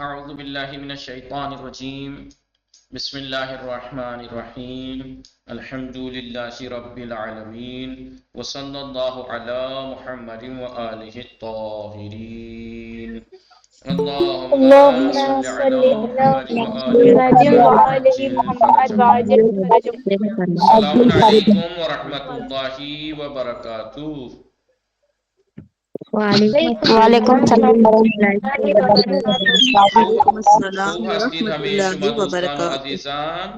اعوذ باللہ من الشیطان الرجیم بسم اللہ الرحمن الرحیم الحمد للہ رب العالمین وصلی اللہ علی محمد وآلہ الطاہرین اللہم اللهم صل علی صل على محمد وآل محمد محمد وآل وعجل محمد فرجهم. وعجل فرجهم. السلام علیکم ورحمۃ اللہ وبرکاتہ. وعليكم وعلیکم السلام السلام ورحمة ورحمۃ الله اللہ وبركاته. وبرکاتہ. وعلیکم السلام خوب هستید ورحمۃ همه اللہ شما دوستان و وبرکاتہ. عزیزان.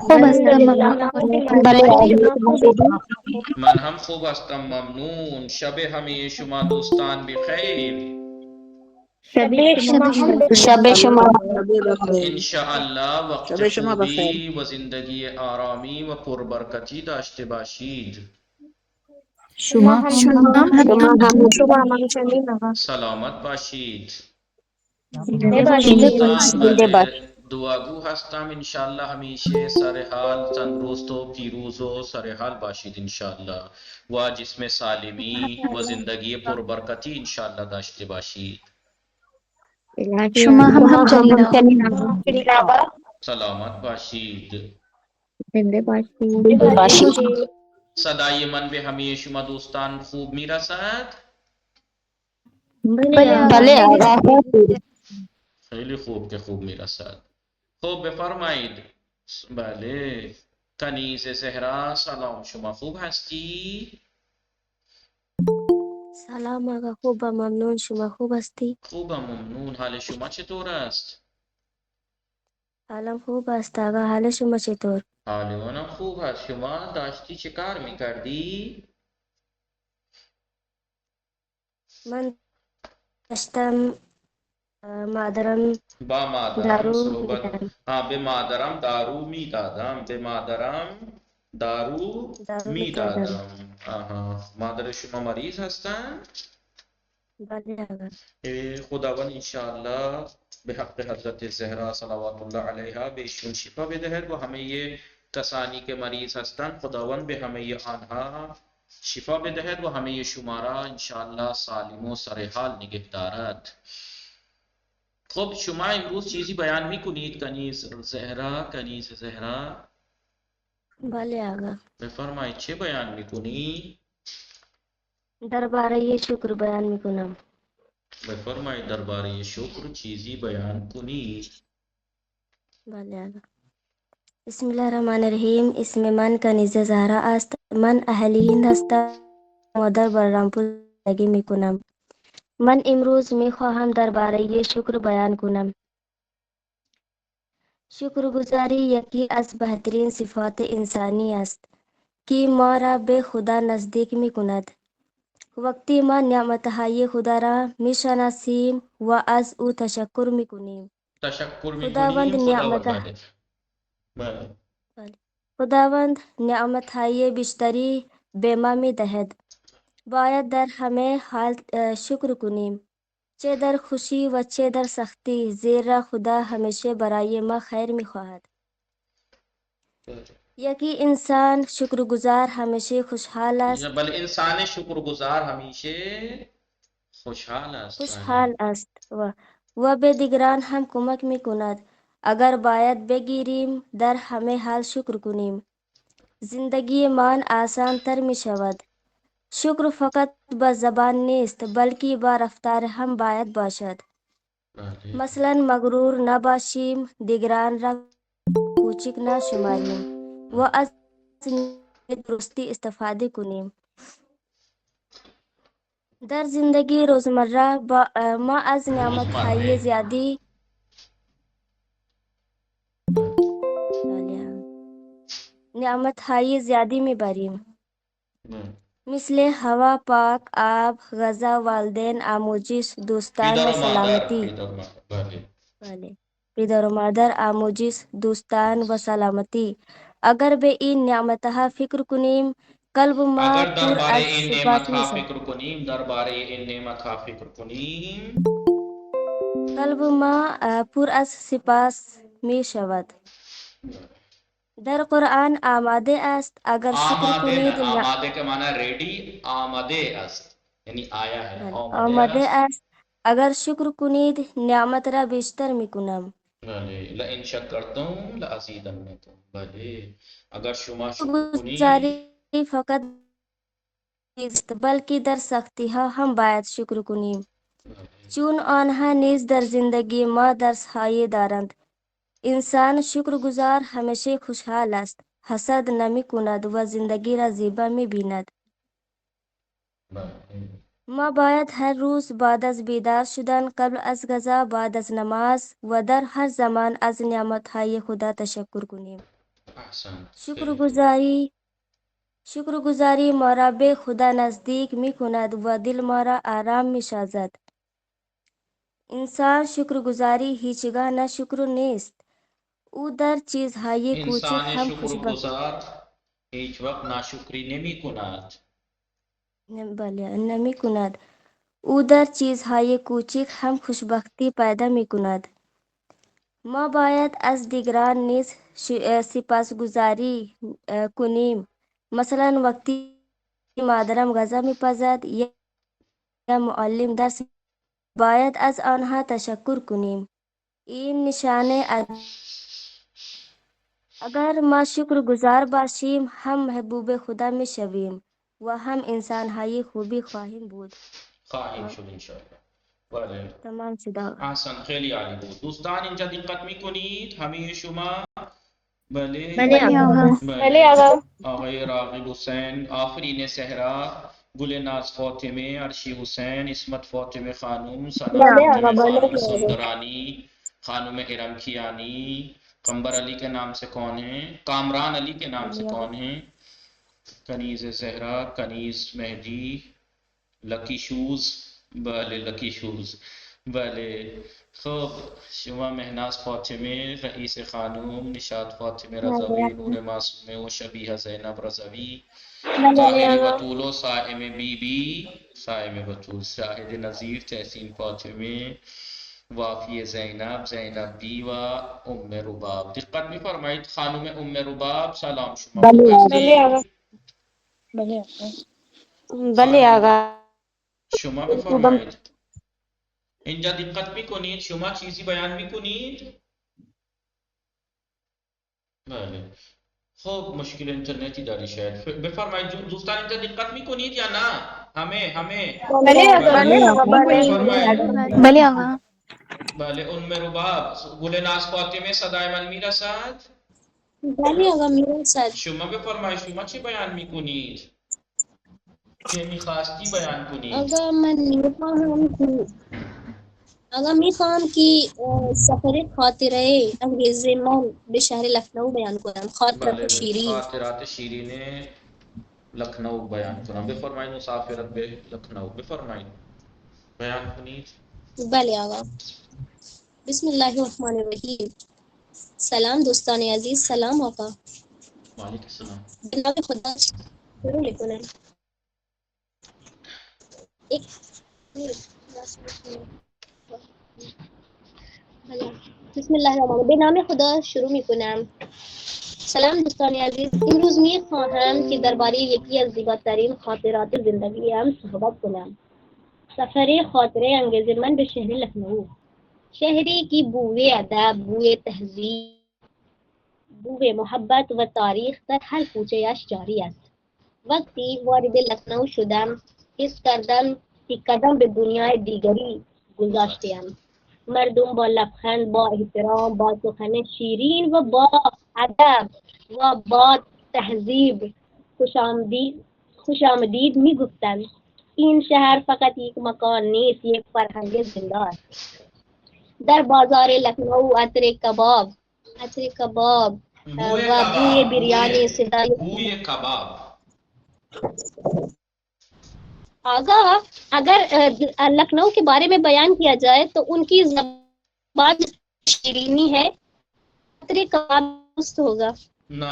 خوب الحمد هستم لله ممنون. خوبیم. بله شما خوبی؟ من هم خوب هستم ممنون. شب همه شما دوستان بخیر. شبیه شب شما هم شما بخیر. شب شما شب بخیر. انشاءالله وقت شب شما بخیر. خوبی و زندگی آرامی و پربرکتی داشته باشید. شما هم شما همچنین. شما همچنین سلامت باشید. زنده زنده باشید. دوستان باشید. بله دعاگو هستم انشاءالله همیشه سر حال تندرست و پیروز و سر حال باشید انشاءالله و جسم سالمی و زندگی پربرکتی انشاءالله داشته باشید. الهی شما هم آمین. همچنین سلامت باشید. زنده باشید. زنده باشید. صدای من به همه شما دوستان خوب میرسد؟ بله بله آقا. آقا. خیلی خوب که خوب میرسد. خوب بفرمایید. بله کنیز زهرا سلام، شما خوب هستی؟ سلام آقا، خوبم، ممنون. شما خوب هستی؟ خوبم ممنون. حال شما چطور است؟ حالم خوب است آقا، حال شما چطور؟ حال منم خوب است. شما داشتی چه کار میکردی؟ من داشتم مادرم با مادرم دارو صحبت میدم. به مادرم دارو میدادم. به مادرم دارو دارو میدادم. میدادم. مادر شما مریض هستن؟ بله آقا. خداوند انشاءالله به حق حضرت زهرا صلوات الله علیها به ایشون شفا بدهد و همه کسانی که مریض هستند خداوند به همه آنها شفا بدهد و همه شما را انشاءالله سالم و سرحال نگه دارد. خب شما امروز چیزی بیان میکنید کنیز زهرا؟ بله آقا. بفرمایید چه بیان میکنی؟ درباره شکر بیان میکنم. بفرمایید درباره شکر چیزی بیان کنید. بله آقا. بسم الله الرحمن الرحیم. اسم من کنیز زهرا است. من اهل هند هستم و در بررامپور زندگی میکنم. من امروز میخواهم درباره شکر بیان کنم. شکرگزاری یکی از بهترین صفات انسانی است که ما را به خدا نزدیک می کند. وقتی ما نعمتهای خدا را می شناسیم و از او تشکر می کنیم، تشکر خداوند میکنیم بله. خداوند نعمتهای بیشتری به ما می دهد. باید در همه حال شکر کنیم، چه در خوشی و چه در سختی، زیرا خدا همیشه برای ما خیر می خواهد. یکی انسان شکرگزار همیشه خوشحال است. بله انسان شکرگزار همیشه خوشحال است. خوشحال است و به دیگران هم کمک می کند. اگر باید بگیریم در همه حال شکر کنیم، زندگی مان آسان تر می شود. شکر فقط با زبان نیست بلکه با رفتار هم باید باشد. بله. مثلا مغرور نباشیم، دیگران را کوچک نشماریم و از درستی استفاده کنیم. در زندگی روزمره ما از روزمره نعمتهای زیادی میبریم، بله. مثل هوا پاک، آب، غذا، والدین، آموزش، دوستان پدر و و مادر سلامتی. بله. بله. پدر و مادر، آموزش، دوستان و سلامتی. اگر به این نعمتها فکر کنیم، قلب ما اگر پر درباره از این سپاس نعمت می ها شود. فکر کنیم قلب ما پر از سپاس می شود. در قرآن آماده است اگر شکر کنید. آماده که معنی ریڈی، آمده است یعنی آیا ہے. آمده آماده است است اگر شکر کنید نعمت را بیشتر میکنم. بله لئن شکرتم لازیدنکم. بله اگر شما شکر کنید شکرگزاری فقط نیست بلکه در سختی ها هم باید شکر کنیم، چون آنها نیز در زندگی ما درس‌هایی دارند. انسان شکرگزار همیشه خوشحال است، حسد نمی کند و زندگی را زیبا می بیند. بله ما باید هر روز بعد از بیدار شدن، قبل از غذا، بعد از نماز و در هر زمان از نعمتهای خدا تشکر کنیم. احسن. شکرگزاری ما را به خدا نزدیک می کند و دل ما را آرام می سازد. انسان شکرگزاری هیچگاه ناشکر نیست. او در چیزهای کوچک انسان هم شکر خوشبخت گزار هیچ وقت ناشکری نمی کند. نمی کند. او در چیزهای کوچک هم خوشبختی پیدا می کند. ما باید از دیگران نیز سپاسگزاری کنیم. مثلا وقتی مادرم غذا می پزد یا معلم درس باید از آنها تشکر کنیم. این نشانه اگر ما شکرگزار باشیم هم محبوب خدا می شویم و هم انسان‌های خوبی خواهیم بود. خواهیم شد انشاءالله. بله تمام شد آقا. احسن خیلی عالی بود. دوستان اینجا دقت میکنید همه شما؟ بله بله آقا. بله آقا. آقای راغب حسین، آفرین صحرا، گل ناز فاطمه، عرشی حسین، اسمت فاطمه خانم، ثنا بله فاطمه آقا، بله خانم، آقا. سندرانی، خانم ارم کیانی، قمبر علی کے نام سے کون ہیں؟ کامران علی کے نام سے کون ہیں؟ کنیز زہرا، کنیز مہدی، لکی شوز. بله لکی شوز. بله خب شما مهناز فاطمه، رئیس خانم، نشاد فاطمه رضوی، نور معصومه و شبیه زینب رضوی، طاهر بطول و صائم بی بی، صائم بطول، شاہد نظیر، تحسین فاطمه، وافی زینب، زینب بی و ام رباب. دقت می فرمایید خانم ام رباب سلام شما خوب بله هستید؟ آقا. بله آقا. بله آقا. شما بفرمایید. اینجا دقت میکنید شما چیزی بیان میکنید؟ بله خب مشکل اینترنتی داری شاید. بفرمایید دوستان اینجا دقت میکنید یا نه؟ همه بله آقا. بله بله آقا. بفرمایید. بله آقا. بله ام رباب گل ناز فاطمه صدای من میرسد؟ بله آقا میرسد. شما بفرمایید شما چی بیان میکنید؟ چه میخواستی بیان کنید؟ آقا من میخواهم که سفر خاطره انگیز من به شهر لخنو بیان کنم. خاطرات بله شیرین. خاطرات شیرین لکھنؤ بیان کنم. بفرمایید مسافرت به لکھنؤ بفرمایید بیان کنید. بله آقا. بسم الله الرحمن الرحیم. سلام دوستان عزیز. سلام آقا. وعلیکم السلام. به نام خدا شروع میکنم. بسم الله الرحمن الرحیم. به نام خدا شروع میکنم. سلام دوستان عزیز. امروز میخواهم که درباره یکی از زیباترین خاطرات زندگیم صحبت کنم. سفر خاطره انگیز من به شهر لکھنؤ. شہری کی بوئے ادب، بوئے تہذیب، بوئے محبت و تاریخ در هر کوچه‌اش جاری است. وقتی وارد لکھنؤ شدم حس کردم که قدم به دنیای دیگری گذاشته‌ام. مردم با لبخند، با احترام، با سخن شیرین و با ادب و با تهذیب خوش آمدید می‌گفتند. این شهر فقط یک مکان نیست، یک فرهنگ زنده است. در بازار لکھنؤ عطر کباب و بوی بریانی صدای بوئے کباب. آگا اگر لکھنؤ کے بارے میں بیان کیا جائے تو ان کی زبان شیرینی ہے. عطر کباب درست ہوگا. نہ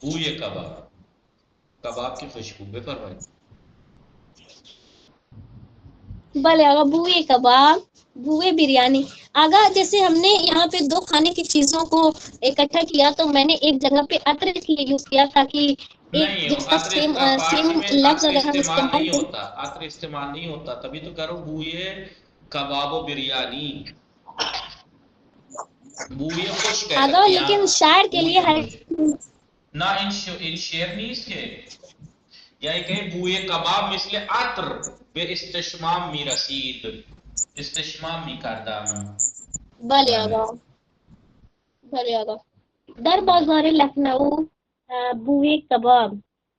بوئے کباب، کباب کی خوشبو. بفرمائیں. بھلے آگا بوئے کباب، بوئے بریانی. آگا جیسے ہم نے یہاں پہ دو کھانے کی چیزوں کو اکٹھا کیا تو میں نے ایک جگہ پہ عطر اس لیے یوز کیا تاکہ نہیں جیسا عطر سیم فارسی میں لفظ عطر اگر ہم استعمال استعمال نہیں کریں. ہوتا، عطر استعمال نہیں ہوتا، تبھی تو کرو بوئے کباب و بریانی، بوئے خشک کہہ آگا سکتے ہیں لیکن آپ، شاعر کے لیے بوئے ہر خشک نہ ان شعر نہیں اس کے، یا یہ کہیں بوئے کباب مثل عطر بے استشمام می رسید، استشمام می کردم. بھلے آگا بھلے آگا. در بازار لکھنؤ بوئے کباب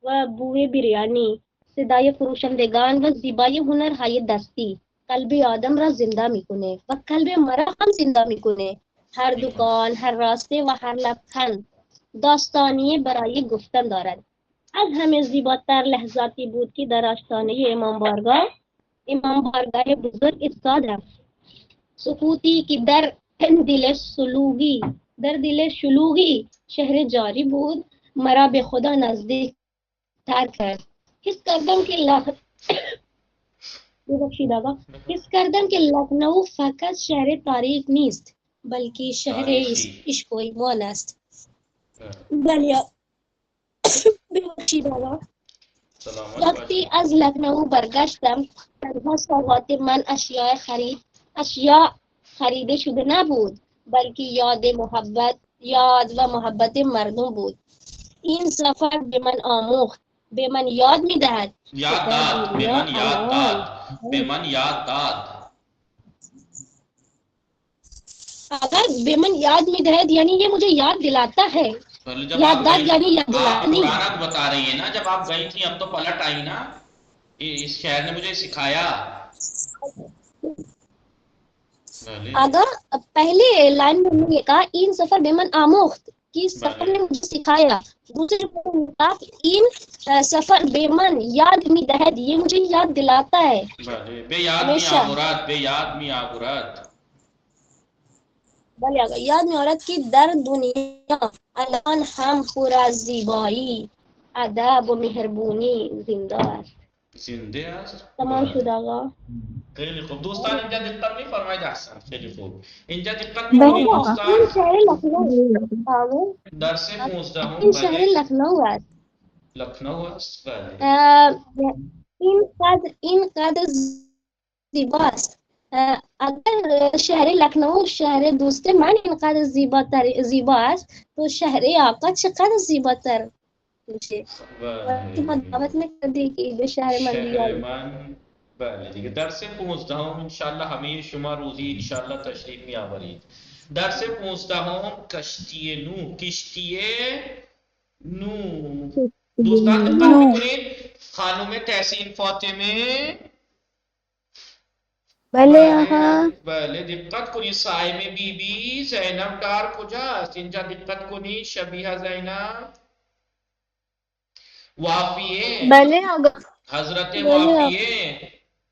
و بوئے بریانی، صدای فروشندگان و زیبای هنرهای دستی قلب آدم را زنده میکنه و قلب مرا هم زنده میکنه. هر دکان، هر راسته و هر لبخند داستانی برای گفتن دارد. از همه زیباتر لحظاتی بود که در آستانه امام بارگاه بزرگ ایستادم. سکوتی که در دل شلوغی شهر جاری بود مرا به خدا نزدیک تر کرد. حس کردم که لکھنؤ فقط شهر تاریخ نیست بلکه شهر عشق و ایمان است. بله ببخشید آقا. وقتی از لکھنؤ برگشتم تنها سوغات من اشیاء خریده شده نبود بلکه یاد و محبت مردم بود. این سفر به من آموخت، به من یاد می‌دهد یاد داد، به من یاد داد، به من یاد داد. اگر به من یاد می‌دهد یعنی یہ مجھے یاد دلاتا ہے. یاد داد یعنی یاد دلاتا آپ قرآن بتا رہی ہیں نا، جب آپ گئی تھیں اب تو پلٹ آئی نا، اس شہر نے مجھے سکھایا. اگر پہلے لائن میں نے یہ کہا این سفر بے من آموخت کہ سفر نے مجھے سکھایا، دوسرے میں کہا این سفر بے من یاد می دہد یہ مجھے یاد دلاتا ہے. بے یاد می آورد، بے یاد می آورد. بھلے آگا. یاد می آورد کہ در دنیا الان ہم پورا زیبایی ادب و مهربونی زنده است. زنده است. تمام شد آقا. خیلی خوب دوستان، اینجا دقت نہیں فرمایید. احسن، خیلی خوب. اینجا دقت میکنید دوستان. این شهر لکھنؤ درس 15 این شهر لکھنؤ است. لکھنؤ است. بله. این قدر زیباست. اگر شهر لکھنؤ شهر دوست من اینقدر زیبا است تو شهر آقا چقدر زیباتر میشه. وقتی ما دعوت نکردی که به شهر من بیایی. بله دیگه. درس 15 انشالله همه شما روزی انشالله تشریف می آورید. درس 15 کشتی نوح. کشتی نوح. دوستان دقت میکنید خانم تحسین فاطمه. بله دقت کنید. صائمه بی بی زینب ڈار کجاست؟ اینجا دقت کنید. شبیه زینب وافیه. بله آقا. حضرت وافیه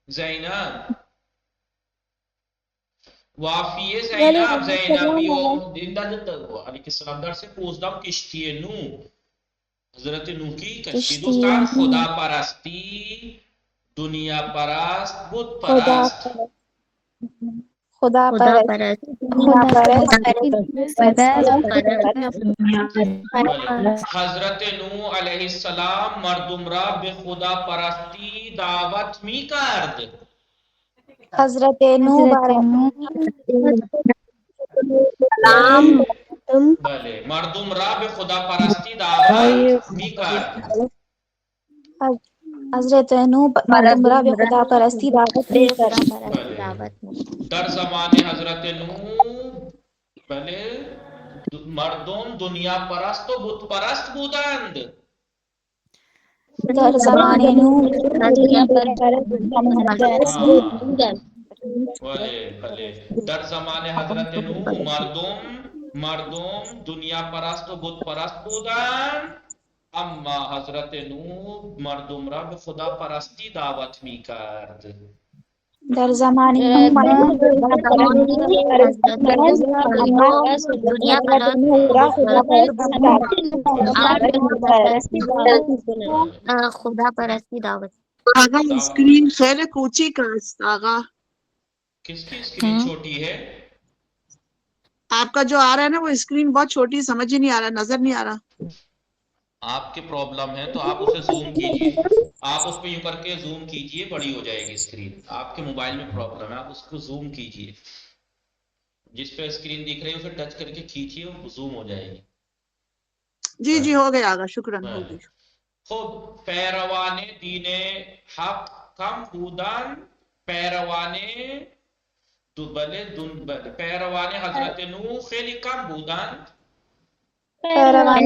زینب، وافیه زینب، زینبی و دیندہ علیہ السلام. در سے پوچھتا ہوں کشتی نوح، حضرت نوح کی کشتی. دوستان خدا پرستی، دنیا پرست، بت پرست. خدا پرست حضرت نوح علیہ السلام مردم را به خدا پرستی دعوت می کرد. حضرت نوح بله مردم را به خدا پرستی دعوت می کرد. حضرت نوح مردم را به خدا پرستی دعوت می کرد. در زمان حضرت نوح بله مردم دنیا پرست و بت پرست بودند. در زمان نوح بله در زمان حضرت نوح مردم دنیا پرست و بت پرست بودند، اما حضرت نوح مردم را به خدا پرستی دعوت می کرد. در زمان نوح خدا پرستی دعوت. آقا اسکرین خیلی کوچیک است آقا. کس کی اسکرین چھوٹی ہے؟ آپ کا جو آ رہا ہے نا وہ اسکرین بہت چھوٹی، سمجھ ہی نہیں آ رہا، نظر نہیں آ رہا. آپ کے پرابلم ہے تو آپ اسے زوم کیجئے، آپ اس پہ یوں کر کے زوم کیجئے، بڑی ہو جائے گی اسکرین. آپ کے موبائل میں پرابلم ہے، آپ اس کو زوم کیجئے، جس پہ اسکرین دکھ رہی ہے اسے ٹچ کر کے کھینچیے، وہ زوم ہو جائے گی. جی جی ہو گیا آگا، شکراً ہو گئی. خب پیروان دین حق کم بودن، پیروان پیروان حضرت نوح خیلی کم بودن. پیروان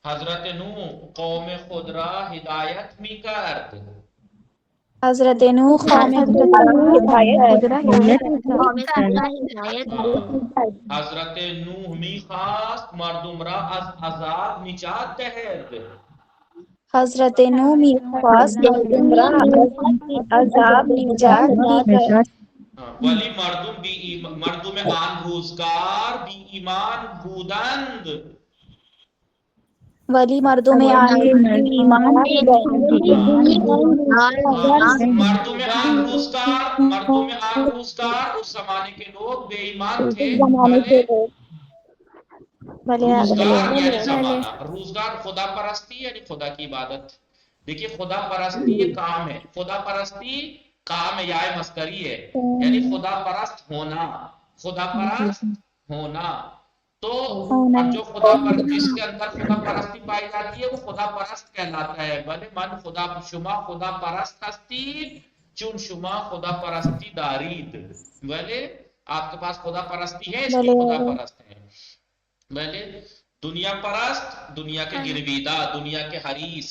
حضرت نوح قوم خود را ہدایت می کرد. حضرت نوح قوم خود را ہدایت حضرت نوح می خواست مردم را از عذاب نجات دهد. حضرت نوح میخواست مردم را از عذاب نجات دهد ولی مردم آن روزگار بی ایمان بودند. ولی مردم آن ایمان مردم آن روزگار اس زمانے کے لوگ بے ایمان تھے. روزگار یعنی زمانہ، روزگار خدا پرستی یعنی خدا کی عبادت. دیکھیے خدا پرستی یہ کام ہے، خدا پرستی کام ہے، یا مصدری ہے، یعنی خدا پرست ہونا، خدا پرست ہونا. تو اور جو جس کے اندر خدا پرستی پائی جاتی ہے وہ خدا پرست کہلاتا ہے. بھلے من خدا شما خدا پرست ہستی چون شما خدا پرستی دارید. بھلے آپ کے پاس خدا پرستی ہے اس لیے خدا پرست ہے. بھلے دنیا پرست، دنیا کے گرویدہ، دنیا کے حریص،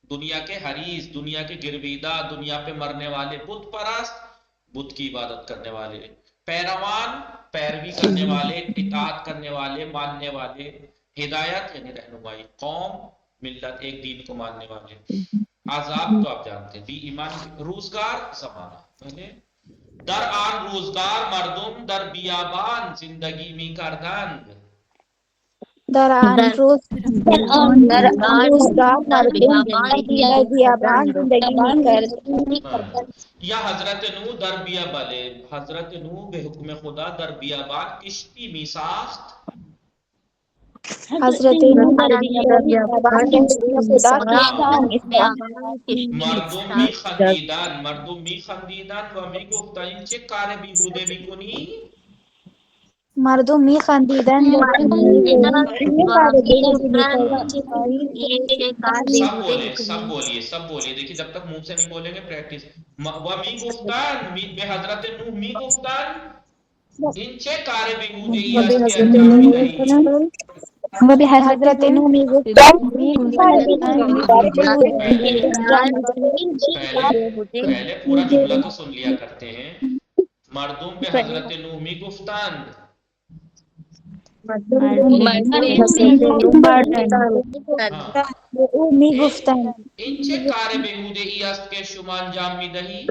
دنیا کے گرویدہ، دنیا پہ مرنے والے. بت پرست، بت کی عبادت کرنے والے. پیروان، پیروی کرنے والے، اطاعت کرنے والے، ماننے والے. ہدایت یعنی رہنمائی، قوم ملت ایک دین کو ماننے والے. عذاب تو آپ جانتے ہیں، بھی ایمان. روزگار زمانہ، در آن روزگار مردم در بیابان زندگی می کردند. در آن روزگار مردم در بیابان زندگی می‌کردند. یا حضرت نوح در بیابان، حضرت نوح به حکم خدا در بیابان کشتی می ساخت. حضرت نوح در بیابان خدا مردم می خندیدن و می گفتند این چه کار بیهوده می کنی؟ مردم می‌خندیدند و سب بولیے دیکھیے جب تک منہ سے نہیں بولیں گے پریکٹس. و می گفتند به حضرت نوح می گفتند این چه کار بیهوده ای است که انجام می دهی. حضرت نوح پہلے پورا جملہ تو سن لیا کرتے ہیں. مردم به حضرت نوح می گفتند، این چه کار بیهوده ای است که شما انجام می دهی.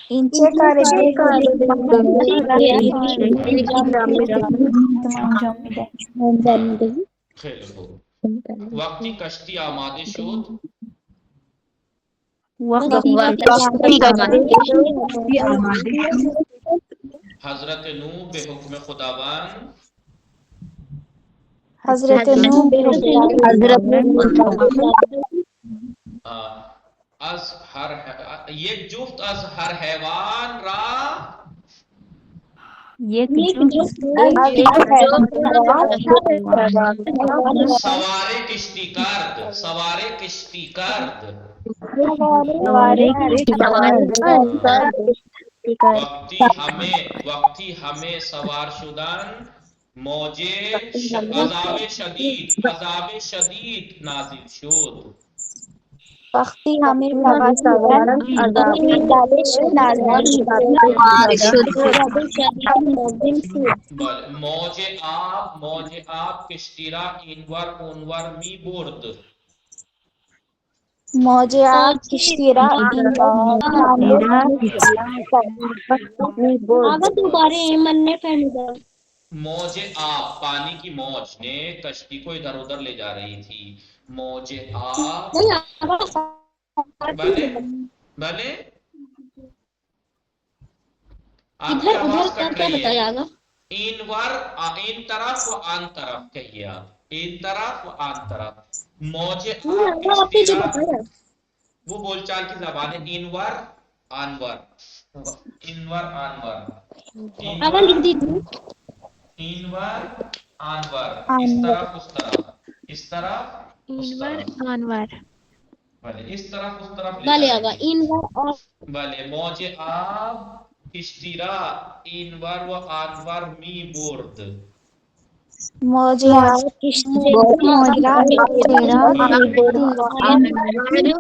این چه کار خیلی خوب. وقتی کشتی آماده شد، حضرت نوح به حکم خداوند حضرت نوح از یک جفت از هر حیوان را سوار کشتی کرد. وقتی ہمیں سوار شدن موج عذاب شدید نازل شد. وقتی ہمیں موج آب کشتی را اینور اونور می برد. موج آب کشتی را دوبارے من نے فهمیدم. موج آب پانی کی موج نے کشتی کو ادھر ادھر لے جا رہی تھی. موج آب بھلے آپ کی آواز کٹ رہی ہے. اینور ان طرف و آن طرف کہیے آپ، ان طرف و آن طرف، موج آب آپ نے جو اشترا، بتایا وہ بول چال کی زبان ہے، انور آنور، انور آنور، آگا انور لکھ دیجیے. انور آنور، اس آنور طرف اس طرف، اس طرف اس اینور طرف، آنور. بھلے اس طرف اس طرف لے بھلے جائیں آگا گے، اینور اور بھلے موج آب اشترا انور و آنور می برد، موجی آپ کشتی موجی را اشترا آنور و بھلے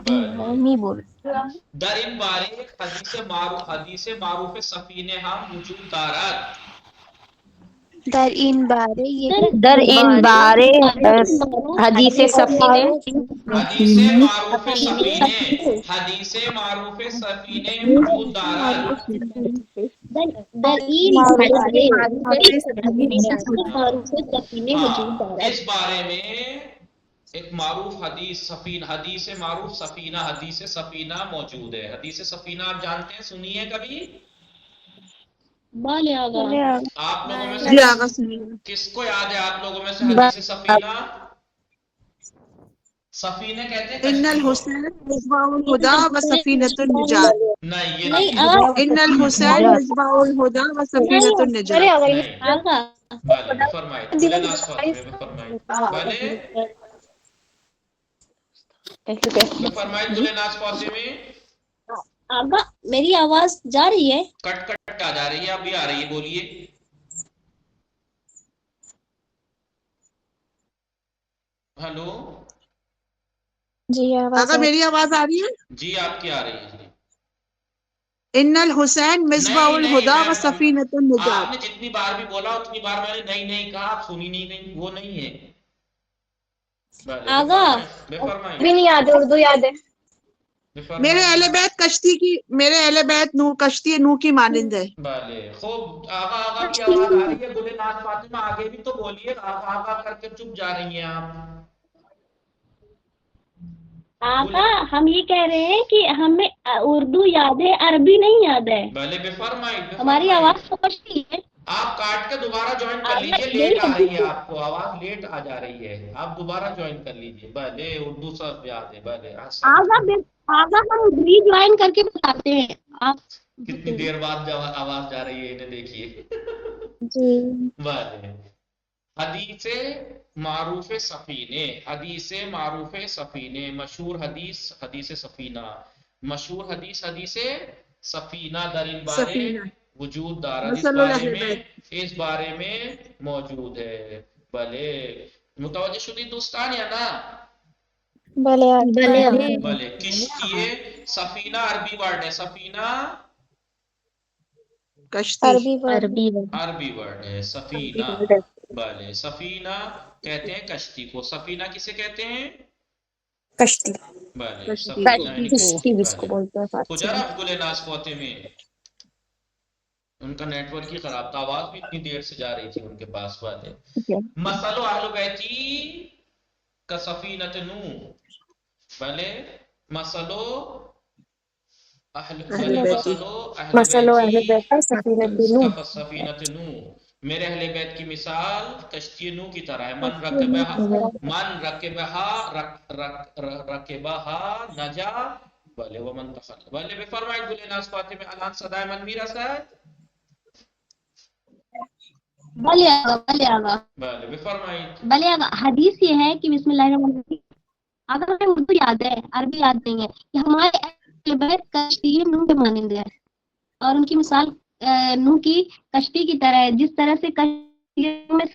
اینور می برد. در این باره ایک حدیث معروف سفینه هم وجود دارد. در این باره یک در این بارے حدیث سفینے حدیث معروف سفینه، حدیث معروف سفینه وجود دارد. در این بارے معروف سفینے وجود ہاں دارد. اس بارے میں ایک معروف حدیث معروف سفینہ، حدیث سفینہ موجود ہے. حدیث سفینہ آپ جانتے ہیں، سنی ہے کبھی؟ بھلے آگا آپ لوگوں میں سے جی آگا سنیے. کس کو یاد ہے آپ لوگوں میں سے حدیث سفینہ؟ سفینہ کہتے ہیں ان کشتی کو. الحسین مصباح الہدا و سفینۃ النجات. نہیں یہ نہیں نہیں آگا ان الحسین مصباح الہدا و سفینۃ النجات. نہیں. آگا بھلے فرمائے بولے ناس فاطمے میں فرمائے بھلے فرمائے بولے ناس فاطمے. آگا میری آواز جا رہی ہے؟ کٹ کٹ آ جا رہی ہے، ابھی آ رہی ہے، بولیے. ہلو جی آواز آگا میری آواز آ رہی ہے؟ جی آپ کی آ رہی ہے جی. ان الحسین مصباح نہیں نہیں الہدا و سفینۃ آپ النجات. نے جتنی بار بھی بولا اتنی بار میں نے نہیں نہیں کہا، آپ سنی نہیں گئی، وہ نہیں ہے. بھلے آگا بے فرمائی بھی نہیں یاد ہے، اردو یاد ہے. میرے اہل بیت کشتی کی، میرے اہل بیت نو کشتی نو کی مانند ہے. بھلے خوب. آغا آغا کی آواز آ رہی ہے، گلے ناز فاطمہ آگے بھی تو بولیے، آغا آغا کر کے چپ جا رہی ہیں آپ. آقا ہم یہ کہہ رہے ہیں کہ ہمیں اردو یاد ہے، عربی نہیں یاد ہے. بھلے بے فرمائی ہماری آواز سمجھتی ہے. آپ کاٹ کے دوبارہ جوائن کر آقا لیجئے، یہی لیٹ آ رہی ہے، حدیث آپ کو آواز لیٹ آ جا رہی ہے، آپ دوبارہ جوائن کر لیجئے. بھلے اردو سب یاد ہے. بھلے آگا ہم ری جوائن کر کے بتاتے ہیں. آپ کتنی دیر بعد آواز جا رہی ہے انہیں دیکھیے. جی بھلے حدیث معروف سفینے، حدیث معروف سفینے، مشہور حدیث حدیث سفینہ، مشہور حدیث حدیث سفینہ در ان بارے سفینہ وجود دارد، اس مثل بارے اہل میں بیت. موجود ہے. بھلے متوجہ شدید دوستان یا نا؟ بھلے بھلے کشتی سفینہ عربی ورڈ ہے، سفینہ کشتی. عربی ورڈ ہے، سفینہ. بھلے سفینہ کہتے ہیں کشتی کو. سفینہ کسے کہتے ہیں؟ کشتی بھلے کشتی کو. سفینہ یعنی کشتی جس کو بھلے بولتے ہیں فارسی میں. خجرف گلے ناس فوتے میں ان کا نیٹ ورک ہی خراب تھا، آواز بھی اتنی دیر سے جا رہی تھی ان کے پاس. والے مسلو اہل بیتی کا سفینۃ نو. بھلے مسلو اہل بیتی مسلو اہل بیت کا سفینۃ نوح. کا سفینۃ نو، میرے اہل بیت کی مثال کشتی نو کی طرح ہے. رکبہا نجا. بھلے ومن تخلف. بھلے بے فرمائے گلے ناس فاطمہ الان صدای من میرسد. بھلے آگا بھلے بے فرمائے. بھلے آگا. حدیث یہ ہے کہ بسم اللہ الرحمن الرحیم، اگر ہمیں اردو یاد ہے، عربی یاد نہیں ہے، کہ ہمارے اہل بیت کشتی نوح کے مانند ہے، اور ان کی مثال نوح کی کشتی کی طرح ہے. جس طرح سے کشتی میں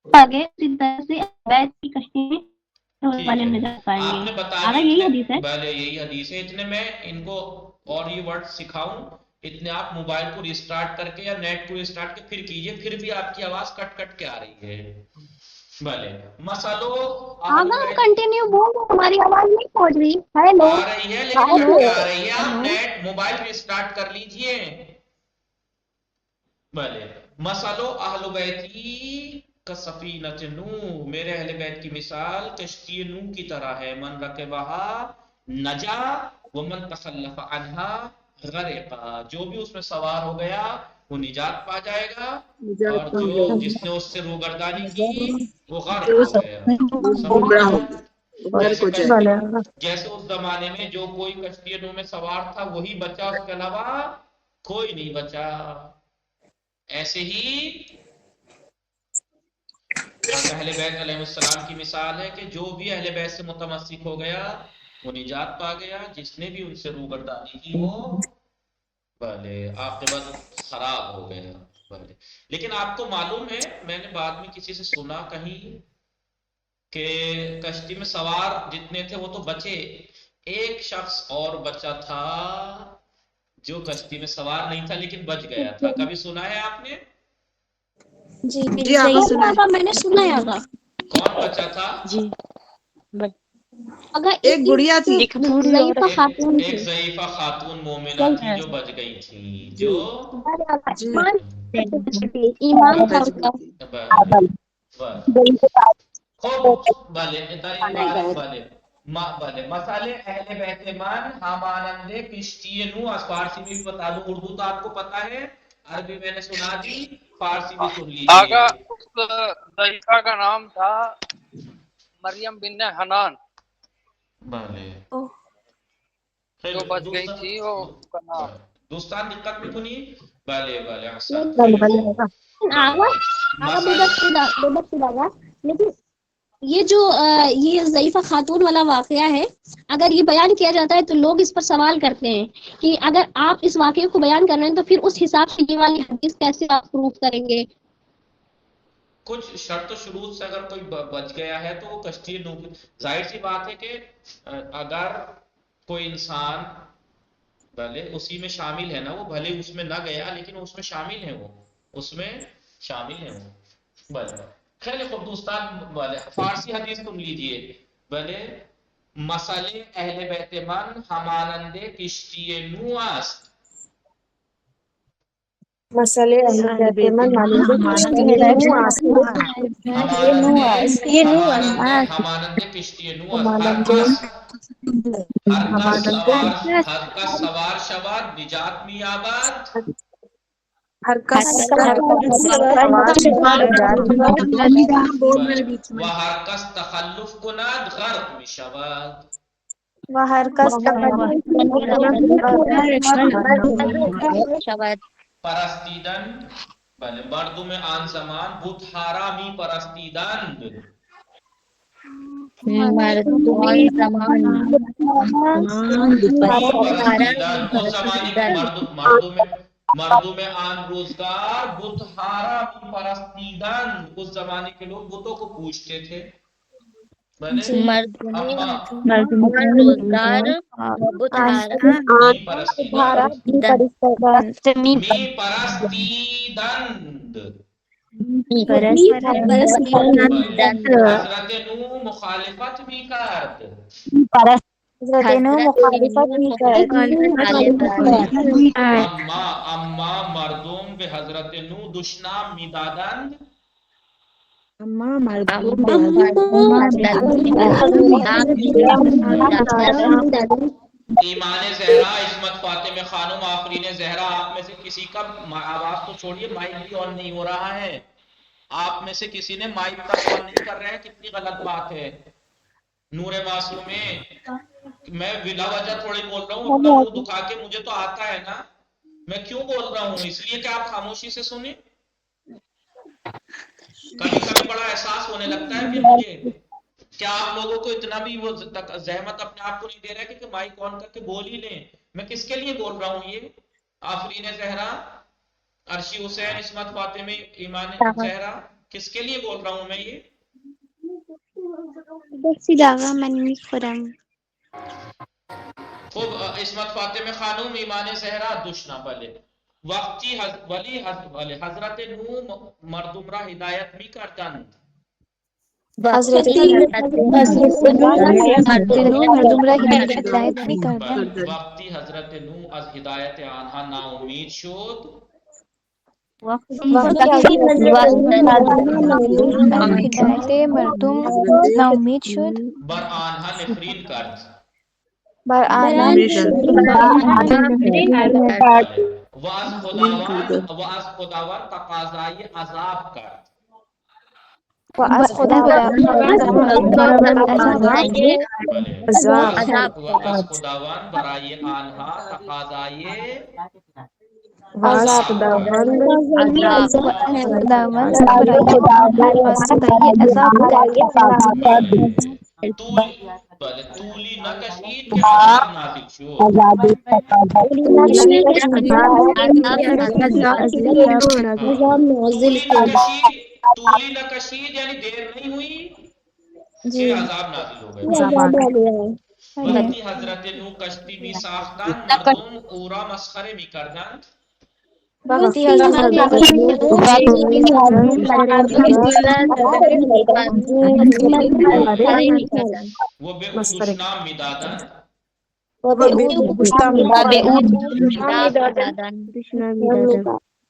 آگے اسی طرح سے اہل بیت کی کشتی میں والے نجات پائیں گے. آپ نے بتا آگا دی یہی حدیث ہے. بھلے یہی حدیث ہے. اتنے میں ان کو اور یہ ورڈ سکھاؤں، اتنے آپ موبائل کو ریسٹارٹ کر کے یا نیٹ کو ریسٹارٹ کے پھر کیجئے، پھر بھی آپ کی آواز کٹ کٹ کے آ رہی ہے. بھلے مسلو آگا کنٹینیو بول، ہماری آواز نہیں پہنچ رہی. ہیلو آ رہی ہے لیکن کٹ کے آ رہی ہے. آپ نیٹ موبائل ریسٹارٹ کر لیجئے. بھلے مسلو اہل بیتی کا سفینۃ نوح، میرے اہل بیت کی مثال کشتی نوح کی طرح ہے. من رکبہا نجا ومن تخلف عنہا غرقا، جو بھی اس میں سوار ہو گیا وہ نجات پا جائے گا، نجات اور پا جو جائے گا، جس نے اس سے روگردانی کی وہ غرق جو ہو گیا. سمجھ گمراہ گئے ہو آپ؟ گیا، غرق ہو جائے بلے گا. جیسے اس زمانے میں جو کوئی کشتی نو میں سوار تھا وہی بچا، اس کے علاوہ کوئی نہیں بچا. ایسے ہی اہل بیت علیہ السلام کی مثال ہے کہ جو بھی اہل بیت سے متمسک ہو گیا وہ نجات پا گیا، جس نے بھی ان سے روگردانی کی وہ بھلے عاقبت خراب ہو گیا. بھلے لیکن آپ کو معلوم ہے، میں نے بعد میں کسی سے سنا کہیں کہ کشتی میں سوار جتنے تھے وہ تو بچے، ایک شخص اور بچا تھا جو کشتی میں سوار نہیں تھا لیکن بچ گیا تھا. کبھی سنا ہے آپ نے؟ جی آپ ہاں سنا آقا، میں نے سنا ہے آقا. کون بچا تھا؟ اگر ایک گڑیا تھی، ضعیفہ خاتون ایک تھی. ضعیفہ خاتون مومنہ تھی جو بچ گئی تھی، جو بارے آقا، جی ایمان تھا بچ اس گئی کا. تھی. خوب بھلے اتنی بات بھلے مسالے اہل بیت من ہمانندے کشتی نو. از فارسی میں بھی بتا دوں، اردو تو آپ کو پتا ہے، عربی میں نے سنا دی، فارسی بھی سن لیجئے. آقا اس ضعیفہ کا نام تھا مریم بن حنان، بھلے جو بچ گئی تھی وہ کا نام. دوستان دقت میں کنی. بھلے احسن. آقا لیکن یہ جو یہ ضعیفہ خاتون والا واقعہ ہے، اگر یہ بیان کیا جاتا ہے تو لوگ اس پر سوال کرتے ہیں کہ اگر آپ اس واقعے کو بیان کر رہے ہیں تو پھر اس حساب سے یہ والی حدیث کیسے آپ پروف کریں گے؟ کچھ شرط و شروط سے اگر کوئی بچ گیا ہے تو وہ کشتی نو. ظاہر سی بات ہے کہ اگر کوئی انسان بھلے اسی میں شامل ہے نا، وہ بھلے اس میں نہ گیا لیکن اس میں شامل ہے، وہ اس میں شامل ہے وہ. بھلے خیر خود دوستان، بھلے فارسی حدیث تم لیجئے. بھلے مسئلے اہل بیت من ہمانندے کشتی نو است. مسئلے اہل بیت من مانندے کشتی نوح است. ہمانندے کشتی نو است. ہر کس سوار شود نجات می یابد. ہر کس بول رہے ہیں بیچ و میں. ہر کس تخلف کند غرق می شود. و ہر کس پرستیدن بله مردم آن زمان بتهارا می پرستیدند. پرستیدن اس زمانے میں مردم آن روزگار بتہارا بھی پرستیدن. اس زمانے کے لوگ بتوں کو پوجتے تھے. می پرستیدند. حضرت نو مخالفت بھی کرد. حضرت نوح مخالفت بھی کرد. اما مردم به حضرت نو دشنام می دادند. ایمان زہرا عصمت فاطمہ خانم آفرین زہرا، آپ میں سے کسی کا آواز تو چھوڑیے، مائک بھی آن نہیں ہو رہا ہے. آپ میں سے کسی نے مائک تک آن نہیں کر رہے ہیں، کتنی غلط بات ہے. نور معصومے، میں بلا وجہ تھوڑی بول رہا ہوں، اپنا منہ دکھا کے مجھے تو آتا ہے نا، میں کیوں بول رہا ہوں؟ اس لیے کہ آپ خاموشی سے سنیں. کبھی کبھی بڑا احساس ہونے لگتا ہے پھر مجھے، کیا آپ لوگوں کو اتنا بھی وہ زحمت اپنے آپ کو نہیں دے رہا کہ مائک آن کر کے بول ہی لیں. میں کس کے لیے بول رہا ہوں؟ یہ آفرین زہرا، عرشی حسین، عصمت فاطمہ، ایمان زہرا، کس کے لیے بول رہا ہوں میں یہ؟ خوب عصمت فاطمہ خانم، ایمان زہرا، دشنا بلے وقتی ولی حضرت نو مردم را ہدایت می کردند. حضرت نوح مردم را ہدایت بھی کردند. وقتی حضرت نو از ہدایت آنها ناامید شد. وقتی حضرت نوح ہدایت مردم ناامید شد، بر آنها نفرین کرد. بر آنان نفرین کرد. واز خداوند تقاضای عذاب کرد. و از خداوند و از خداوند برای آنها تقاضای عذاب عذاب کرد. طولی نکشید که عذاب نازل شد. طولی نکشید یعنی دیر نہیں ہوئی کہ عذاب نازل ہو گئے. وقتی حضرت نو کشتی می ساختن مردم اورا مسخره می کردند. وقتی حضرت وہ بے دشنام می دادند.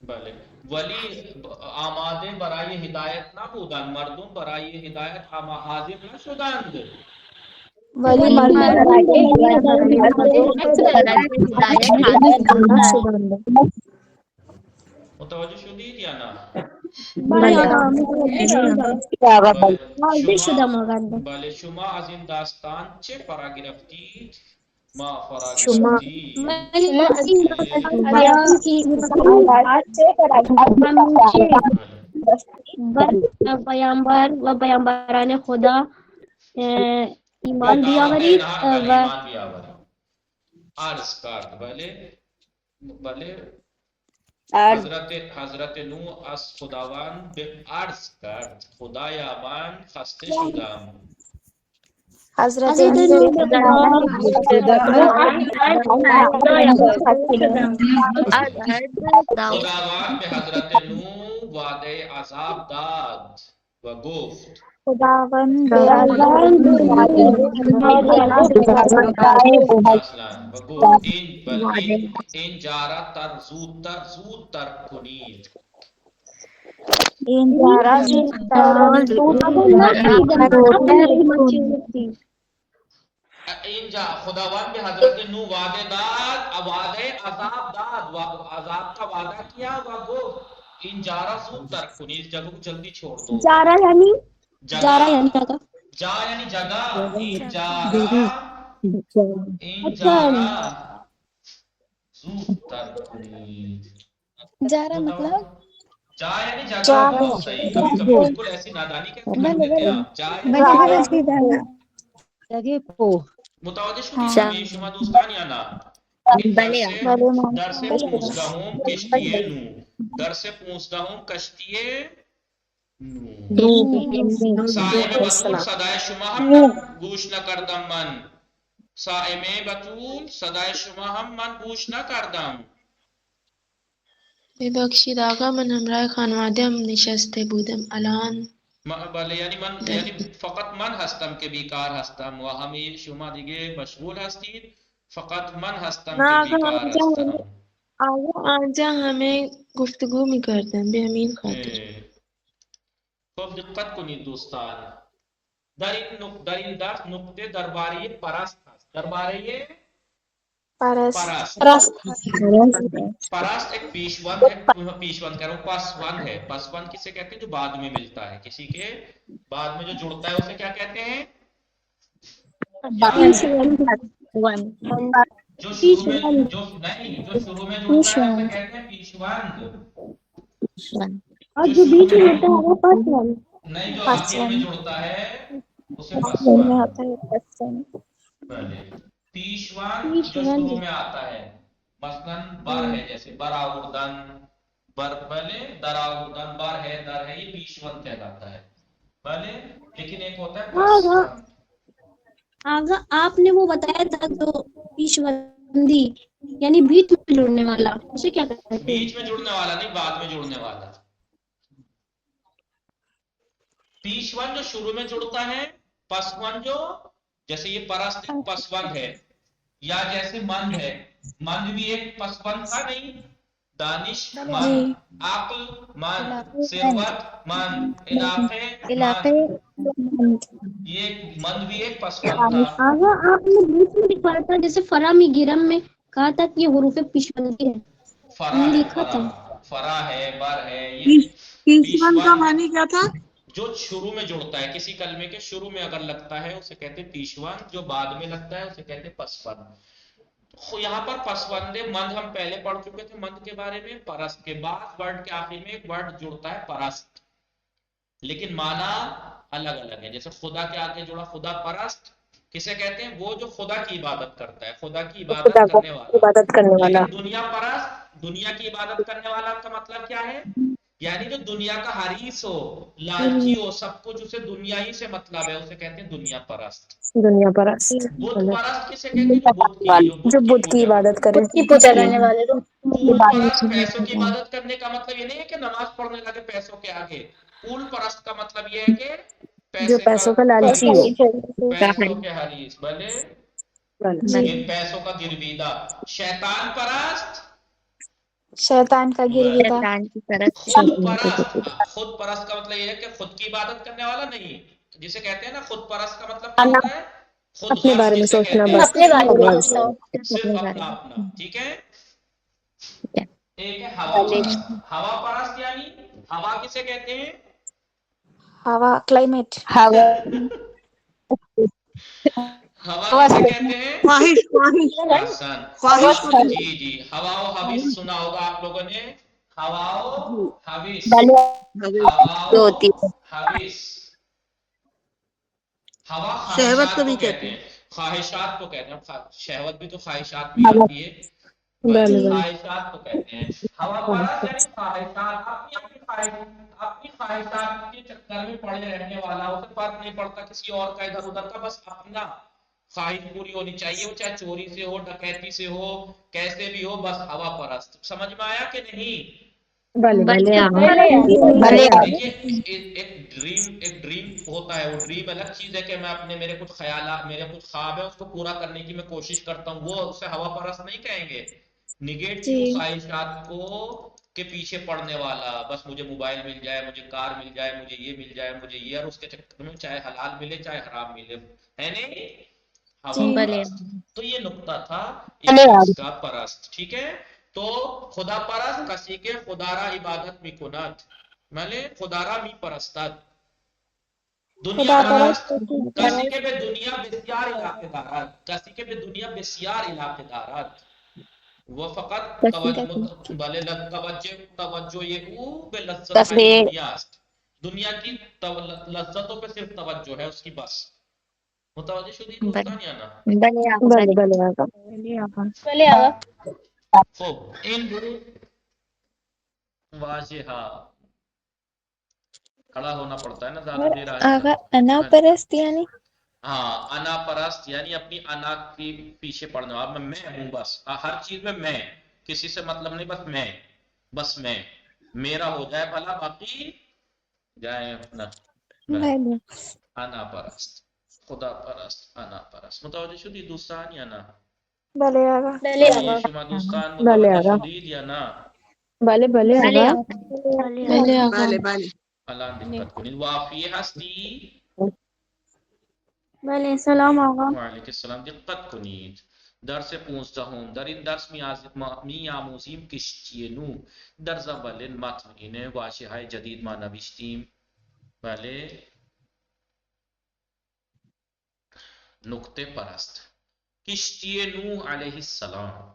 بله ولی آماده برای هدایت نبودند. مردم برای هدایت حاضر نشدند. ولی متوجه شدید یا نه؟ بله شما از این داستان چه فرا گرفتید؟ ما فرا گرفتید پیامبر و پیامبران خدا ایمان بیاورید و عرض کرد. بله حضرت نوح از خداوند به عرض کرد خدایا من خسته شدم. حضرت خداوند به حضرت نوح وعده عذاب داد و گفت این جارا تر زودتر کنید. اینجا خداوند به حضرت نوح وعده داد، وعده عذاب داد و عذاب کا وعدہ کیا و گفت این جارا زودتر کنید، جگہ کو جلدی چھوڑ دو. جارا یعنی جا یعنی جگہ. این جارا زودتر کنید. جارا مطلب جا یعنی جگہ. صحیح. کبھی کبھی بالکل ایسی نادانی کے دیتے ہیں. جا یعنی متوجه شدید شما دوستان یا نه؟ درس 15 کشتی نوح. درس 15 کشتی نوح. صاحب بطول صدای شما هم گوش نکردم من. صاحب بطول صدای شما هم من گوش نکردم. ببخشید آقا من همراه خانواده‌ام نشسته بودم الان. بله یعنی فقط من هستم که بیکار هستم و همه شما دیگه مشغول هستید. فقط من هستم که بیکار هستم. آنجا همه گفتگو میکردن به همین خاطر. خب دقت کنید دوستان. در این درس نقطه درباره پرست هست. درباره پرست ایک پیشوند ہے. پیشوند کہہ رہا ہوں پاسوند ہے. پاسوند کسے کہتے ہیں؟ جو بعد میں ملتا ہے کسی کے بعد میں جو جڑتا ہے اسے کیا کہتے ہیں؟ جو شروع میں جڑتا ہے اسے کہتے ہیں پیشوند. اور جو بیچ میں ہوتا ہے وہ پاسوند. نہیں جو آخر میں جڑتا ہے اسے پاسوند. پیشوان جو شروع میں آتا ہے مثلا بر ہے جیسے براوردن بر پہلے دراوردن بر ہے در ہے یہ پیشوان کہلاتا ہے. پہلے لیکن ایک ہوتا ہے پاسوان. آگا آپ نے وہ بتایا تھا جو پیشوندی یعنی بیچ میں جڑنے والا اسے کیا کہتے ہیں؟ بیچ میں جڑنے والا نہیں بعد میں جڑنے والا. پیشوان جو شروع میں جڑتا ہے. پاسوان جو جیسے یہ پرست پسوند ہے یا جیسے مند ہے. مند بھی ایک پسوند تھا نہیں. دانش مند، عقل مند، ثروت مند، علاقے مند. یہ مند بھی ایک پسوند تھا. آپ نے بیچ میں لکھوایا تھا جیسے فرامی گرم میں کہا تھا کہ یہ حروف پیشوندی ہے. فرا ہے، فرا ہے، بر ہے، یہ پیشون کا معنی کیا تھا؟ جو شروع میں جڑتا ہے، کسی کلمے کے شروع میں اگر لگتا ہے اسے کہتے ہیں پیشوان، جو بعد میں لگتا ہے اسے کہتے ہیں پسوند۔ یہاں پر پسوند مند ہم پہلے پڑھ چکے تھے مند کے بارے میں، پرست کے بعد ورڈ کے آخر میں ایک ورڈ جڑتا ہے پرست، لیکن معنی الگ الگ ہے۔ جیسے خدا کے آگے جڑا خدا پرست، کسے کہتے ہیں؟ وہ جو خدا کی عبادت کرتا ہے، خدا کی عبادت کرنے والا۔ عبادت کرنے والا۔ لیکن دنیا پرست، دنیا کی عبادت کرنے والا کا مطلب کیا ہے؟ یعنی جو دنیا کا حریص ہو، لالچی ہو، سب کچھ اسے دنیا ہی سے مطلب ہے، اسے کہتے ہیں دنیا پرست۔ دنیا پرست، بت پرست کسے کہتے ہیں؟ جو جو بت بدھ کی پوجا عبادت کرے۔ خود کی پوجا کرنے والے لوگ۔ پول پرست، پیسوں کی عبادت کرنے کا مطلب یہ نہیں ہے کہ نماز پڑھنے لگے پیسوں کے آگے۔ پول پرست کا مطلب یہ ہے کہ جو پیسوں کا لالچی ہو۔ پیسوں کے حریص، بھلے یہ پیسوں کا گرویدہ۔ شیطان پرست، شیطان کا گرویدہ۔ خود پرست۔ خود پرست کا مطلب یہ ہے کہ خود کی عبادت کرنے والا نہیں، جسے کہتے ہیں نا خود پرست کا مطلب کیا ہوتا ہے؟ خود اپنے بارے میں جسے سوچنا کہتے ہیں، بس۔ اپنے بارے میں بس۔ سوچنا۔ صرف اپنا اپنا، ٹھیک ہے۔ ایک ہے ہوا پرست۔ ہوا پرست یعنی ہوا کسے کہتے ہیں؟ ہوا، کلائمیٹ۔ ہوا کسے کہتے ہیں؟ خواہش، خواہش، حسن، خواہش کو کہتے جی جی، ہوا و حویث سنا ہوگا آپ لوگوں نے، ہوا و حویث، ہیں۔ ہوا و حویث۔ ہوا شہوت خواہشات کو کو بھی کہتے ہیں، خواہشات کو کہتے ہیں، شہوت بھی تو خواہشات میں آتی ہے، خواہشات کو کہتے ہیں۔ ہوا پرست یعنی خواہشات، اپنی خواہشات کے چکر میں پڑے رہنے والا، اسے فرق نہیں پڑتا کسی اور کا ادھر ادھر کا، بس اپنا خواہش پوری ہونی چاہیے، وہ چاہے چوری سے ہو، ڈکیتی سے ہو، کیسے بھی ہو، بس ہوا پرست۔ سمجھ میں آیا کہ نہیں؟ دیکھیے ایک ڈریم ہوتا ہے، وہ ڈریم الگ چیز ہے کہ میں اپنے میرے کچھ خیالات، میرے کچھ خواب ہیں، اس کو پورا کرنے کی میں کوشش کرتا ہوں، وہ اسے ہوا پرست نہیں کہیں گے۔ نگیٹو خواہشات کو کے پیچھے پڑنے والا، بس مجھے موبائل مل جائے، مجھے کار مل جائے، مجھے یہ مل جائے، مجھے یہ، اور اس کے چکر میں چاہے حلال ملے چاہے حرام ملے، ہے نہیں؟ ہوا پرست۔ تو یہ نقطہ تھا ایک چیز کا پرست، ٹھیک ہے۔ تو خدا پرست کسی کے خدارا عبادت می کند، مانے خدارا می پرستد۔ دنیا پرست کسی کے به دنیا بسیار علاقه دارد، کسی که به دنیا بسیار علاقه دارد و فقط توجه او به لذت های دنیا است، دنیا کی لذتوں پہ صرف توجہ ہے اس کی، بس۔ متوجہ شدید دوستان یا نا؟ چلے آگا۔ خوب، ان واضحہ کھڑا ہونا پڑتا ہے نا زیادہ دیر آگا انا پرست یعنی؟ ہاں، انا پرست یعنی اپنی انا کی پیچھے پڑنے والا، میں ہوں، بس ہر چیز میں، کسی سے مطلب نہیں، بس میں، میرا ہو جائے بھلا، باقی جائے اپنا۔ انا پرست، خدا پرست، انا پرست۔ متوجہ شدید دوستان یا نا؟ بلے آگا۔ چلے آگا۔ شما دوستان متوجہ شدید یا نا؟ بلے چلے آگا۔ آگا۔ بله آقا. بله بله. الان دقت کنید، وافیه هستی؟ بله، سلام آقا. و علیکم السلام، دقت کنید. درس 15 در این درس می آموزیم کشتی نو. در اولین متن اینه، واژه های جدید ما نوشتیم. بله، نقطه پرست، کشتی نوح علیه السلام.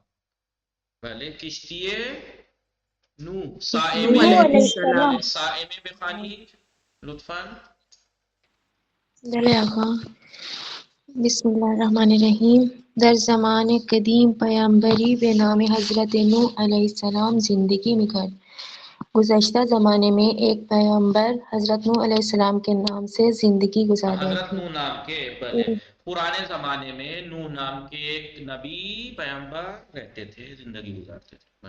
بله، کشتی نوح، سائمه بخوانید لطفاً. بله آقا. بسم الله الرحمن الرحیم. در زمان قدیم پیامبری به نام حضرت نوح علیہ السلام زندگی میکرد. گذشتہ زمانے میں ایک پیامبر حضرت نوح علیہ السلام کے نام سے زندگی گزار رہے حضرت تھے. نوح نام کے، بلے، پرانے زمانے میں نوح نام کے ایک نبی پیامبر رہتے تھے، زندگی گزارتے تھے۔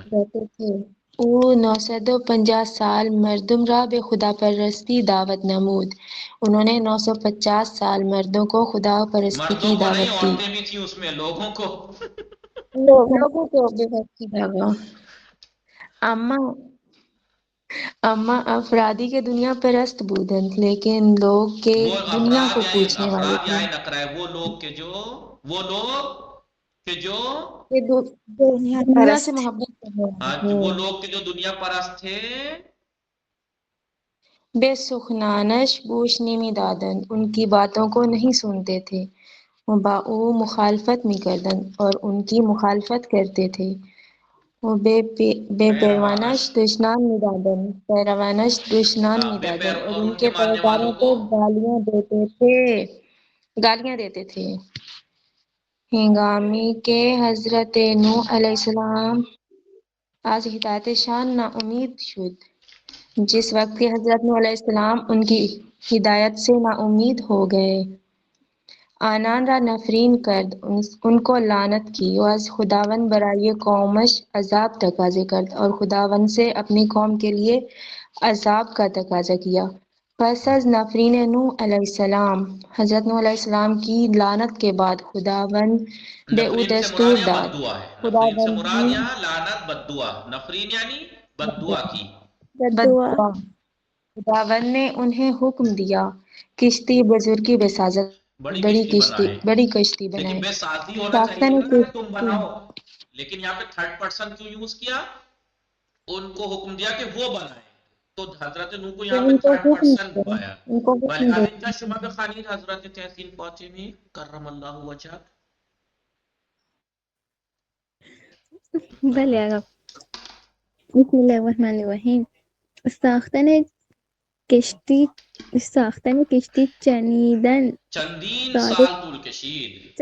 او 950 سال مردم را به خدا پرستی دعوت نمود. انہوں نے 950 سال مردوں کو خدا پرستی مردوں کی کو نہیں، دعوت دی. عورتیں بھی تھیں اس میں، لوگوں کو۔ لوگوں کو بے دعوت. اما افرادی کے دنیا پرست بودند، لیکن لوگ کے وہ دنیا کو افراد پوچھنے والے یا تھے. نقرہ ہے، وہ لوگ کہ جو کہ دنیا سے محبت کرنے ہاں والے وہ تھے، لوگ کہ جو دنیا پرست تھے بے سخنانش گوش نمی دادن، ان کی باتوں کو نہیں سنتے تھے، وہ مخالفت می کردن اور ان کی مخالفت کرتے تھے، وہ بے پیروانش دشنام می دادن، پیروانش دشنام می بے دادن پیر اور اور ان ان کے کے ماننے پیروکاروں والوں کو کو گالیاں دیتے تھے۔ ہنگامی کہ حضرت نوح علیہ السلام از ہدایت شان نا امید شد، جس وقت کہ حضرت نوح علیہ السلام ان کی ہدایت سے نا امید ہو گئے، آنان را نفرین کرد، ان کو لعنت کی، و از خداوند برائے قومش عذاب تقاضے کرد، اور خداوند سے اپنی قوم کے لیے عذاب کا تقاضا کیا۔ پس از نفرین نوح علیہ السلام، حضرت نوح علیہ السلام کی لعنت کے بعد خداوند بے او نفرین سے دستور مراد یا داد، بد دعا ہے، نفرین سے خداوند مراد نے یا لعنت بد دعا، نفرین یعنی بد دعا کی۔ بد دعا، خداوند نے انہیں حکم دیا کشتی بزرگی بسازت، بڑی بنائے، بڑی کشتی لیکن بنائے، بے سازی ہونا چاہیے ساختن تھا نا کہ تم کشتی، بناؤ، لیکن یہاں پہ تھرڈ پرسن کیوں یوز کیا؟ ان کو حکم دیا کہ وہ بنائے، تو حضرت نوح کو یہاں پہ ان کو تھرڈ حکم پرسن دیا، پایا۔ ان کو حکم دیا۔ ولہذا کا شما بخانید حضرت تحسین فاطمی کرم اللہ وجہ۔ بله آقا. بسم الله الرحمن الرحیم. ساختن کشتی چندین چندین سال سال طول کشید،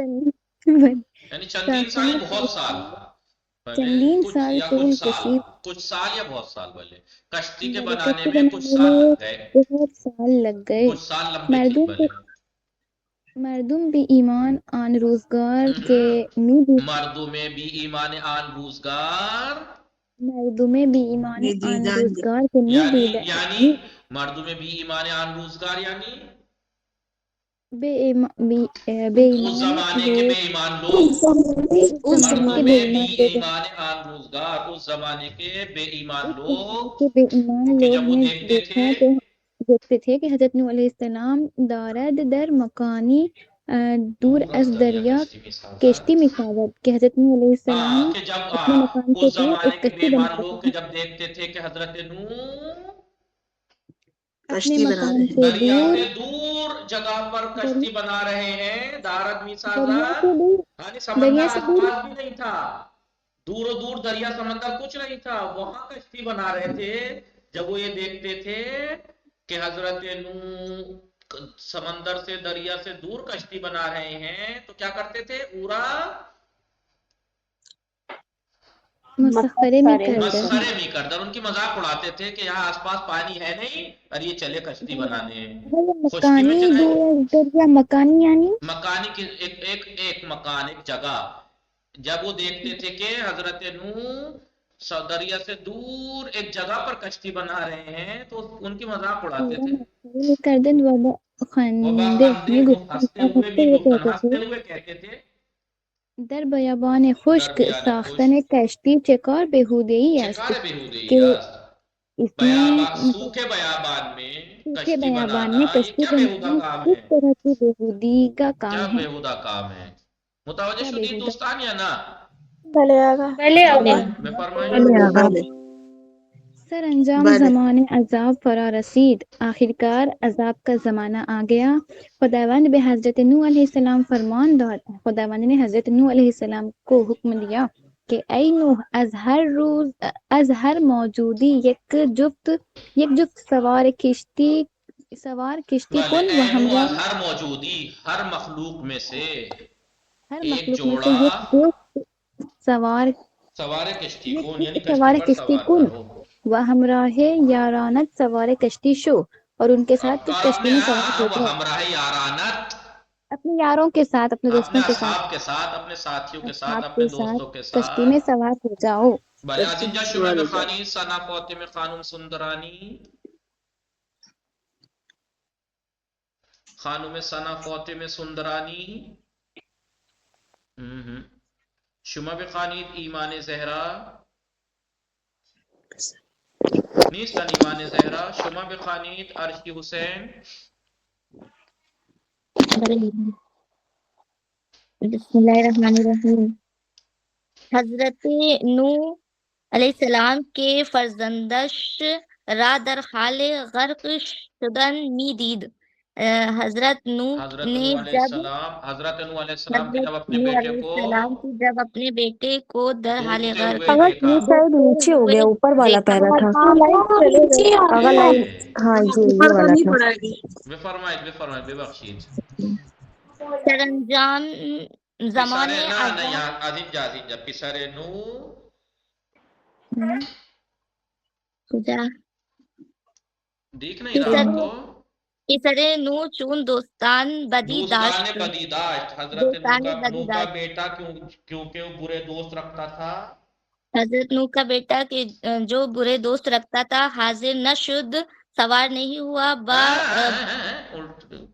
یعنی چندین سال ساختن بہت سال، بھلے چندین کچھ سال یا طول کچھ سال، کشید، کچھ سال یا بہت سال، بھلے کشتی کے بنانے کشتی میں کچھ بنانے سال میں لگ گئے، بہت سال لگ گئے۔ کچھ سال لمبے تھے بھلے۔ مردم بھی ایمان آن روزگار کے می بھی مردوں میں بھی ایمان آن روزگار، مردم بھی ایمان یہ آن دیدن روزگار کے می یعنی مردوں میں بھی ایمان آن روزگار، یعنی بے اس ایمان زمانے کے لوگ بے ایمان لوگ، اس مردوں زمانے کے میں بے بھی ایمان لوگ ایمان آن روزگار، اس زمانے کے بے ایمان اس لوگ زمانے کے بے ایمان کہ لوگ جب وہ نے دیکھتے تھے کہ حضرت نوح علیہ السلام دارد در مکانی دور از دریا کشتی میں سازد، کہ حضرت نوح علیہ السلام کہ جب اپنے مکان سے اس دور زمانے ایک کے بے کشتی بنا ایمان لوگ رہے کہ ہیں، جب دیکھتے تھے کہ حضرت نوح اپنے کشتی بنا مکان رہے سے ہیں۔ دریا دور سے دور جگہ پر کشتی بنا رہے ہیں، دارت دریا میسازت، سے دور یعنی دریا سمندر سے آس دور پاس بھی نہیں تھا، دور و دور دریا سمندر کچھ نہیں تھا، وہاں کشتی بنا رہے تھے۔ جب وہ یہ دیکھتے تھے کہ حضرت نوح سمندر سے دریا سے دور کشتی بنا رہے ہیں، تو کیا کرتے تھے؟ پورا مسخرے میں کر در مسخرے میں کردر، ان کی مذاق اڑاتے تھے کہ یہاں آس پاس پانی ہے نہیں اور یہ چلے کشتی بنانے، خشکی میں مکانی چلے، دور از دریا مکانی یعنی مکانی کی ایک مکان، ایک جگہ۔ جب وہ دیکھتے تھے کہ حضرت نوح دریا سے دور ایک جگہ پر کشتی بنا رہے ہیں تو ان کی مذاق اڑاتے پورا تھے، مسخرے میں کر دن وبا وبا خندے خندے میں ہنستے ہوئے کہتے تھے در بیابان خشک درمیان خوش ساختن کشتی چکار بهوده‌ای است چکار بےہودگی کہ است، اس میں بیابان سوکھے بیابان میں سوکھے کشتی بیابان بنانا میں یہ کشتی کیا بےہودہ بنانا کام کس ہے، طرح کی بےہودی کا کام کیا ہے، بےہودہ کام ہے؟ متوجہ کیا شدید بےہودہ دوستان یا نا؟ بھلے آقا. میں فرمائیں بھلے سر انجام بھلے زمان عذاب فرا رسید، آخرکار عذاب کا زمانہ آ گیا۔ خداوند به حضرت نوح علیہ السلام فرمان داد، خداوند نے حضرت نوح علیہ السلام کو حکم دیا کہ اے نوح از ہر موجودی یک جفت سوار کشتی بھلے کن و اے نوح ہمراہ از ہر موجودی، ہر مخلوق میں سے ہر ایک مخلوق میں سے جوڑا یک جفت سوار سوار کشتی یک کون، جفت یعنی کشتی سوار پر کشتی سوار کن کرو۔ و ہمراہ یارانت سوار کشتی شو، اور ان کے ساتھ اور کشتی اپنے میں سوار ہو وہ جاؤ، ہمراہ یارانت، اپنے یاروں کے ساتھ، اپنے اپنے دوستوں کے ساتھ، اصحاب کے ساتھ، اپنے ساتھیوں کے ساتھ، اصحاب اپنے کے ساتھ دوستوں کے کشتی میں ساتھ۔ سوار ہو جاؤ۔ بھلے کشتی ازینجا میں شمع سوار ہو جاؤ۔ بخانی ثنا فاطمہ خانم سندرانی، خانم ثنا فاطمہ سندرانی، شمع بخانید ایمان زہرا، نیستن ایمان زہرا، شمع بخانید عرشی حسین، بسم اللہ الرحمن الرحیم۔ حضرت نوح علیہ السلام کے فرزندش را در حال غرق شدن می دید. حضرت نوح حضرت نے نوح علیہ جب السلام حضرت نوح علیہ السلام کی حضرت جب اپنے نوح بیٹے علیہ کو السلام کی جب اپنے بیٹے کو در حال ڈوبتے غرق ہوئے اگر دیکھا یہ شاید نیچے ہو گیا، اوپر والا دیکھا. پیرا تھا. نیچے اگر لائن، ہاں جی یہ اوپر کا والا نہیں تھا. پڑھا گی. بفرمائید ببخشید. سر انجام زمان پسر نہ عذاب یہاں عظیم جا پسر نو کجا دیکھ نہیں رہا آپ کو. پسر نو چون دوستان بدی دوستان داشت. بدی داشت. حضرت دوستان بدی نو کا داشت. بیٹا کیونکہ وہ برے دوست رکھتا تھا. حضرت نوح کا بیٹا کہ جو برے دوست رکھتا تھا حاضر نہ شد، سوار نہیں ہوا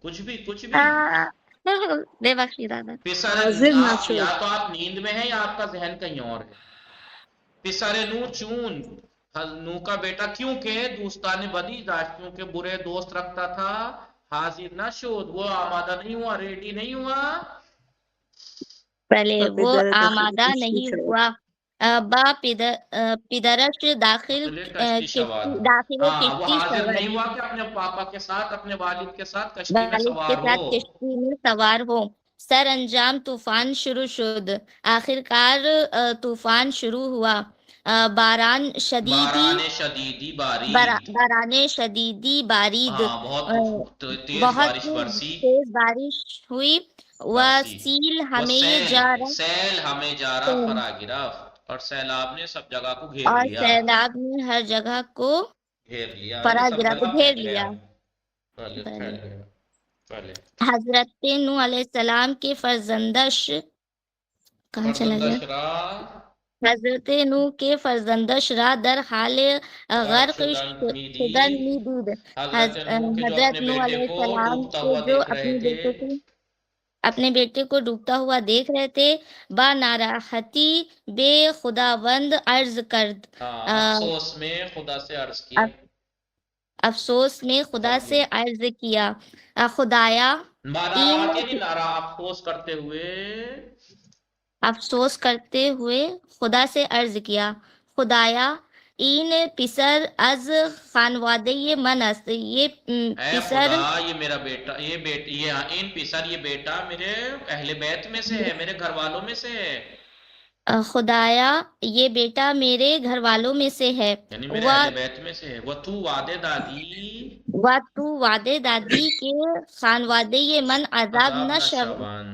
کچھ بھی بے بخشی دادا. پسر حاضر نہ آپ شد. یا تو آپ نیند میں ہیں یا آپ کا ذہن کہیں اور ہے. پسر نو چون نو کا بیٹا کیونکہ دوستان بدی داشت، کیونکہ برے دوست رکھتا تھا. حاضر نہ شد، وہ آمادہ نہیں ہوا، ریڈی نہیں ہوا. پہلے وہ آمادہ نہیں ہوا با پدرش داخل وہ کشتی حاضر سوار، نہیں ہوا کہ اپنے پاپا کے ساتھ اپنے والد کے ساتھ کشتی میں والد کے سوار ساتھ ہو. کشتی میں سوار ہو. سر انجام طوفان شروع شد، آخر کار طوفان شروع ہوا. باران شدیدی بارید، بہت تیز بہت بارش برسی. تیز بارش ہوئی. وسیل ہمیں یہ جا رہا، سیل ہمیں جا رہا فرا گرفت، اور سیلاب نے سب جگہ کو گھیر اور لیا. سیلاب نے ہر جگہ کو گھیر لیا فرا سب گرا جگہ گھیر پھیل لیا. گیا. پہلے حضرت نوح علیہ السلام کے فرزندش کہاں چلا گیا؟ حضرت نوح کے فرزندش را در حال غرق شدن می دید. حضرت نوح علیہ السلام کے جو اپنے بیٹے کو ڈوبتا ہوا دیکھ رہے تھے، با ناراحتی بے خداوند عرض کرد. افسوس میں خدا سے عرض کیا. افسوس میں خدا سے عرض کیا، خدایا افسوس کرتے ہوئے خدا سے عرض کیا، خدایا این پسر از خانواده من است. یہ پسر یہ میرا بیٹا، یہ بیٹا میرے اہل بیت میں سے ہے، میرے گھر والوں میں سے ہے. خدایا یہ بیٹا میرے گھر والوں میں سے ہے. یعنی میرے اہل بیت میں سے ہے. وہ تو وعدے دادی کے خانوادے یہ من عذاب نہ شوند.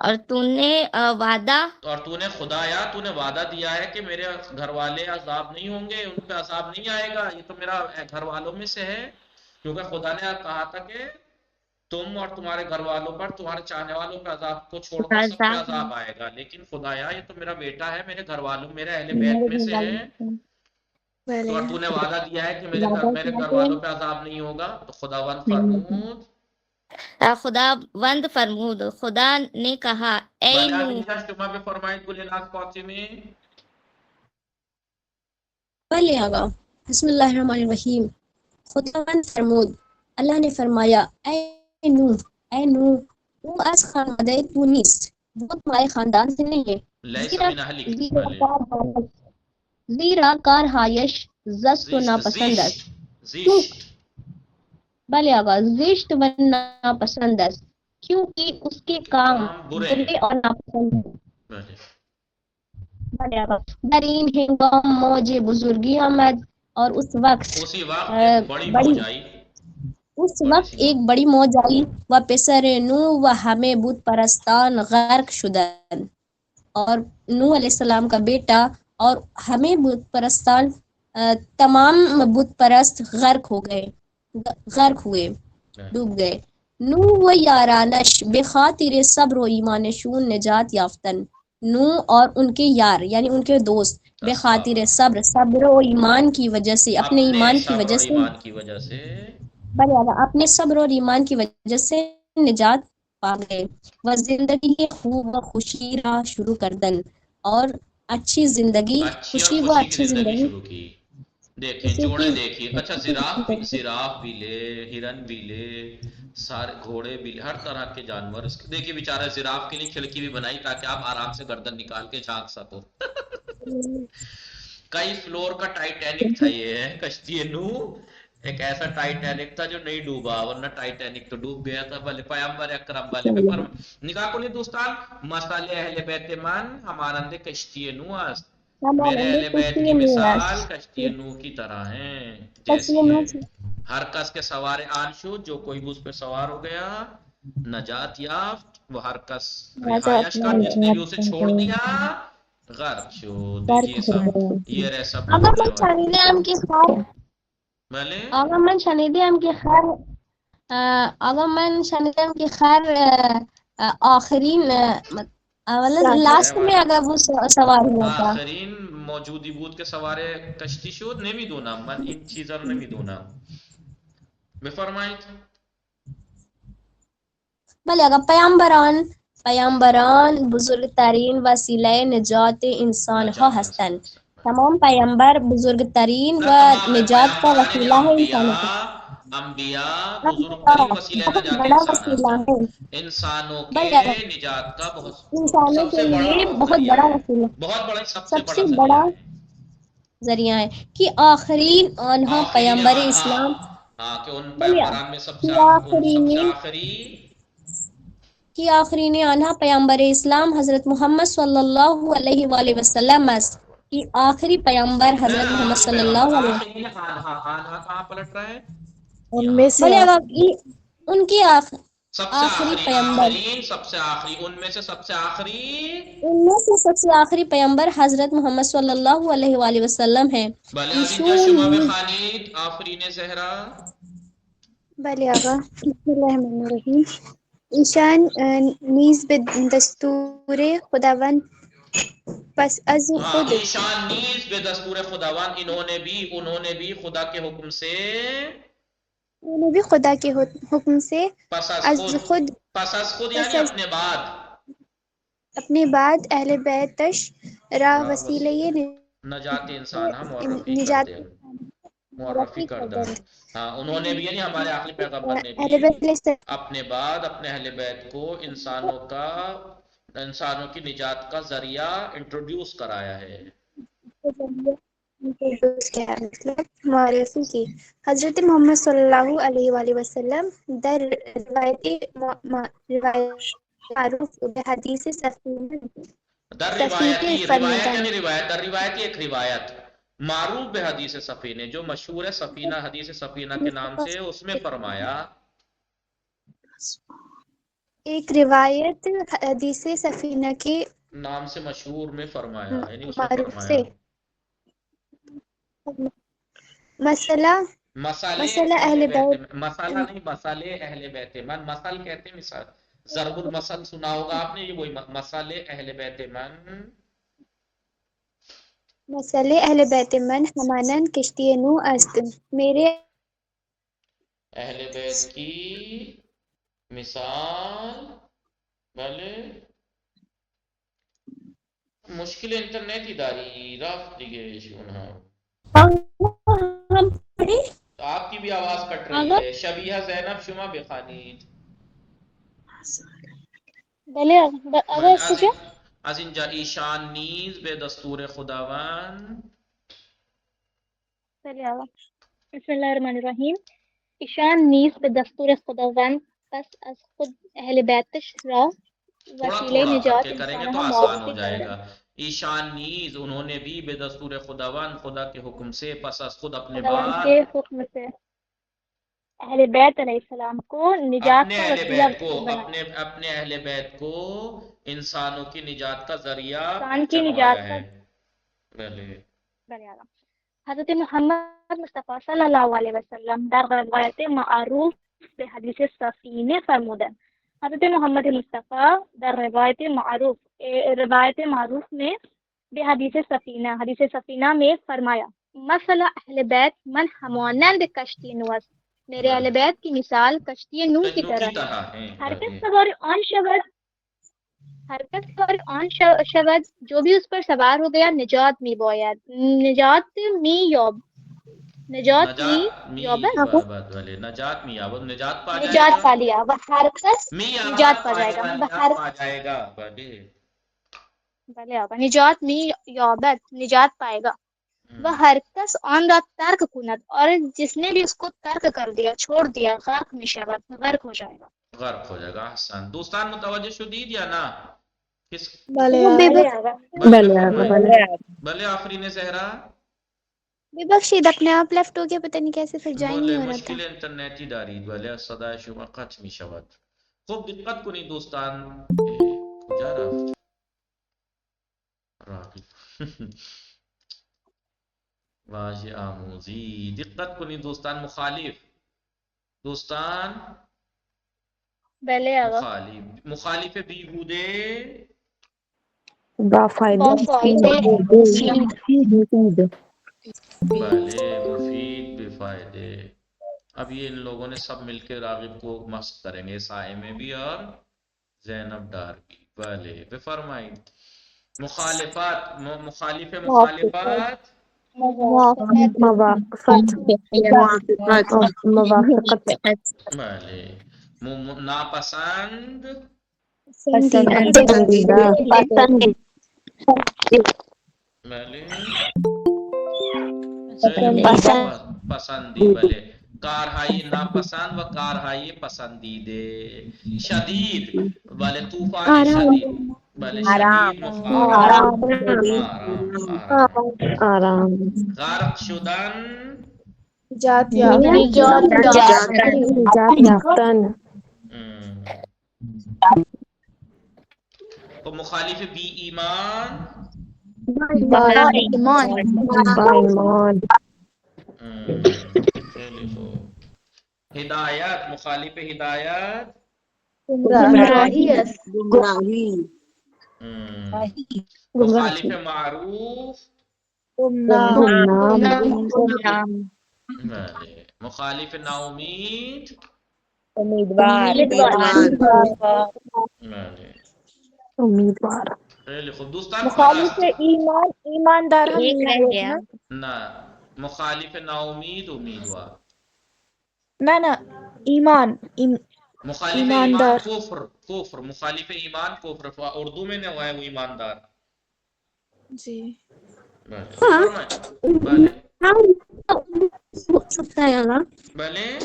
اور تو نے وعدہ، اور تو نے خدایا تو نے وعدہ دیا ہے کہ میرے گھر والے عذاب نہیں ہوں گے، ان پہ عذاب نہیں آئے گا. یہ تو میرا گھر والوں میں سے ہے، کیونکہ خدا نے کہا تھا کہ تم اور تمہارے گھر والوں پر، تمہارے چاہنے والوں پہ عذاب کو چھوڑ کر سب پہ عذاب آئے گا. لیکن خدایا یہ تو میرا بیٹا ہے، میرے گھر والوں، میرے اہل بیت میں سے ہے، اور تو نے وعدہ دیا ہے کہ میرے گھر والوں پہ عذاب نہیں ہوگا. تو خداوند فرمود، خدا نے کہا اے نوح. بھلے آگا. بسم اللہ الرحمن الرحیم. خداوند فرمود، اللہ نے فرمایا، اے نوح تو از خانواده تو نیست، وہ تمہارے خاندان سے نہیں ہے. زیرا کارهایش زشت و ناپسند است. بھلے آگا. زشت و ناپسند است، کیونکہ اس کے کام برے اور ناپسند ہیں. بھلے آگا. در این ہنگام موج بزرگی آمد، اور اس وقت ایک بڑی موج آئی. و پسر نوح و ہمیں بت پرستان غرق شدن، اور نوح علیہ السلام کا بیٹا اور ہمیں بت پرستان تمام بت پرست غرق ہوئے، ڈوب گئے. نوح و یارانش بخاطر صبر و ایمانشون نجات یافتن. نوح اور ان کے یار یعنی ان کے دوست بخاطر صبر و ایمان کی وجہ سے، اپنے ایمان کی وجہ سے، اپنے صبر اور ایمان کی وجہ سے نجات پا گئے. وہ زندگی خوب و خوشی را شروع کردن، اور اچھی زندگی، خوشی و اچھی زندگی دیکھیں جوڑے دیکھیے، اچھا زراف بھی لے، ہرن بھی لے، سارے گھوڑے بھی لے، ہر طرح کے جانور اس کے دیکھیے، بیچارہ زراف کے لیے کھڑکی بھی بنائی تاکہ آپ آرام سے گردن نکال کے جھانک سکو۔ کئی فلور کا ٹائٹینک تھا یہ ہے کشتی نو، ایک ایسا ٹائٹینک تھا جو نہیں ڈوبا، ورنہ ٹائٹینک تو ڈوب گیا تھا۔ بھلے پیغمبر اکرم والے پہ پر نکاح کو نہیں دوستان مسئلہ اہل بیت من ہمارندے کشتی نو است، میرے اہل بیت کی مثال کشتی نو کی طرح ہیں، جیسی ہے ہر کس کے سوار آن شو، جو کوئی بھی اس پہ سوار ہو گیا نجات یافت، وہ ہر کس رہائش کا، جس نے بھی اسے چھوڑ دیا غرق شو۔ دیکھیے سب یہ رہے سب ڈوبنے والے۔ بھلے آقا من شنیدم که خر آقا من شنیدم که خر آخرین لاسٹ میں اگر وہ سوار ہوا تھا آخرین موجودی بود کے سوارے کشتی شد نمیدونم من این چیزا رو نمیدونم، بفرمایید. بله اگر پیامبران بزرگترین وسیله نجات انسان ها هستند. تمام پیامبر بزرگترین و نجات کا وسیلہ ہے انسانوں کو۔ انبیاء بزرگترین وسیلہ نجات انسان ہستند، انسانوں کے نجات کا انسانوں کے لیے بہت بڑا وسیلہ، بہت بڑا سب سے بڑا ذریعہ ہے کہ آخرین آنها پیامبر اسلام کہ ان پیامبران میں سب سے آخری کی آخرین آنها پیامبر اسلام حضرت محمد صلی اللہ علیہ وآلہ وسلم است، کہ آخری پیامبر حضرت محمد صلی اللہ علیہ وسلم کہاں پلٹ رہا ہے؟ ان میں سے ان کی سب سے آخری پیامبر، سب سے آخری ان میں سے سب سے آخری پیامبر حضرت محمد صلی اللہ علیہ وآلہ وسلم ہیں۔ آفرین زہرا بله آقا بسم الله الرحمن الرحیم. ایشان نیز به دستور خداوند پس از خود ایشان نیز به دستور خداوند انہوں نے بھی خدا کے حکم سے خدا کے حکم سے پس از خود یعنی اپنے بعد اہل بیتش را وسیلہ نجات انسان ہم معرفی کردہ ہاں انہوں نے بھی یعنی ہمارے آخری پیغمبر نے بھی اپنے بعد اپنے اہل بیت کو انسانوں کی نجات کا ذریعہ انٹروڈیوس کرایا ہے۔ معرفی کی حضرت محمد صلی اللہ علیہ وآلہ وسلم در روایت معروف حدیث روایت ایک روایت معروف بے حدیث سفینے جو مشہور ہے سفینہ حدیث سفینہ کے نام سے، اس میں فرمایا ایک روایت حدیث سفینہ کے نام سے مشہور میں فرمایا یعنی اس میں فرمایا مسئلہ اہل بیت، مسئلہ نہیں مسئلے اہل بیت من، مسئل کہتے ہیں مثال، ضرب المثل سنا ہوگا آپ نے، یہ وہی مسئلے اہل بیت من، مسئلے اہل بیت من ہمانند کشتی نو است، میرے اہل بیت کی مثال بله مشکل اینترنت اداری رفت دیگه ایشون هم آپ کی بھی آواز کٹ رہی ہے شبیہ زینب شما بخوانید بله اگر کجا از اینجا ایشان نیز به دستور خداوند بله آقا بسم الله الرحمن الرحیم. ایشان نیز به دستور خداوند پس از خود اہل بیتش را وسیلہ نجات کریں گے تو آسان ہو جائے گا۔ ایشان نیز انہوں نے بھی بے دستور خداوند خدا کے حکم سے پس از خود اپنے بعد کے حکم سے اہل بیت علیہ السلام کو نجات کا وسیلہ اپنے اہل بیت کو انسانوں کی نجات کا ذریعہ انسان کی نجات کا حضرت محمد مصطفی صلی اللہ علیہ وسلم در روایت معروف به حدیث سفینه فرمودند. حضرت محمد مصطفی در روایت معروف میں به حدیث سفینہ میں فرمایا مثلا اہل بیت من همانند کشتی نو است، میرے اہل بیت کی مثال کشتی نو کی طرح ہے، ہرگز سوار آن شود جو بھی اس پر سوار ہو گیا نجات می یابد نجات می یابد بلے نجات می یابد نجات پا جائے نجات گا پا لیا وہ حرکت می نجات پا پائے جائے گا گا وہ نجات پا جائے گا بلے بھلے آقا نجات می یابد نجات پائے گا وہ ہرکس آن را ترک کند اور جس نے بھی اس کو ترک کر دیا چھوڑ دیا غرق می شود غرق ہو جائے گا غرق ہو جائے گا احسن دوستان متوجہ شدید یا نا کس وہ بے بلے آفرین زہرا ببخشید اپنے آپ لیفٹ ہو گیا پتہ نہیں کیسے پھر جوائن بله نہیں ہو رہا تھا مشکل اینترنتی دارید ولی صدای شما قطع می شود خب دقت کنید دوستان کجا رفت راقب واژه آموزی دقت کنید دوستان مخالف دوستان بله آقا مخالف بیهوده با فایده بله مفید بفائدے اب یہ ان لوگوں نے سب مل کے راغب کو مست کریں گے سائے بھی اور زینب ڈار بھی بلے بفرمائیں مخالفات مخالف مخالفات موافقت بلے ناپسند بلے پسندی بلے کارہائی ناپسند و کارہائی پسندیدے شدید بلے طوفانی شدید بلے شدید مخالف آرام غرق شدن نجات یافتن تو مخالف بی ایمان با ایمان خیلی خوب ہدایت مخالف ہدایت گمراہی مخالف معروف مخالف نا امید امیدوار خیلی خوب دوستان مخالف ایماندار ایک رہ گیا نہ مخالف نا امید امیدوار نہ ایمان مخالف ایمان کفر مخالف ایمان کفر اردو میں نہ ہوا ہے وہ ایماندار جی بلے بلے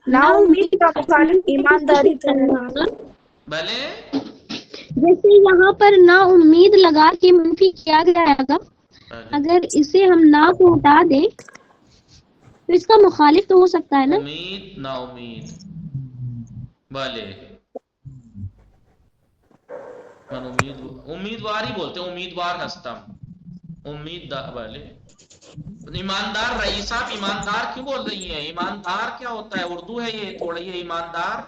نا امید کا مخالف ایمانداری بلے جیسے یہاں پر نا امید لگا کے منفی کیا گیا ہے اگر اسے ہم نا کو ہٹا دیں تو اس کا مخالف تو ہو سکتا ہے نا امید نا امید بلے من امیدوار ہی بولتے امیدوار ہستم امید بلے ایماندار رئیس صاحب ایماندار کیوں بول رہی ہیں ایماندار کیا ہوتا ہے اردو ہے یہ تھوڑا یہ ایماندار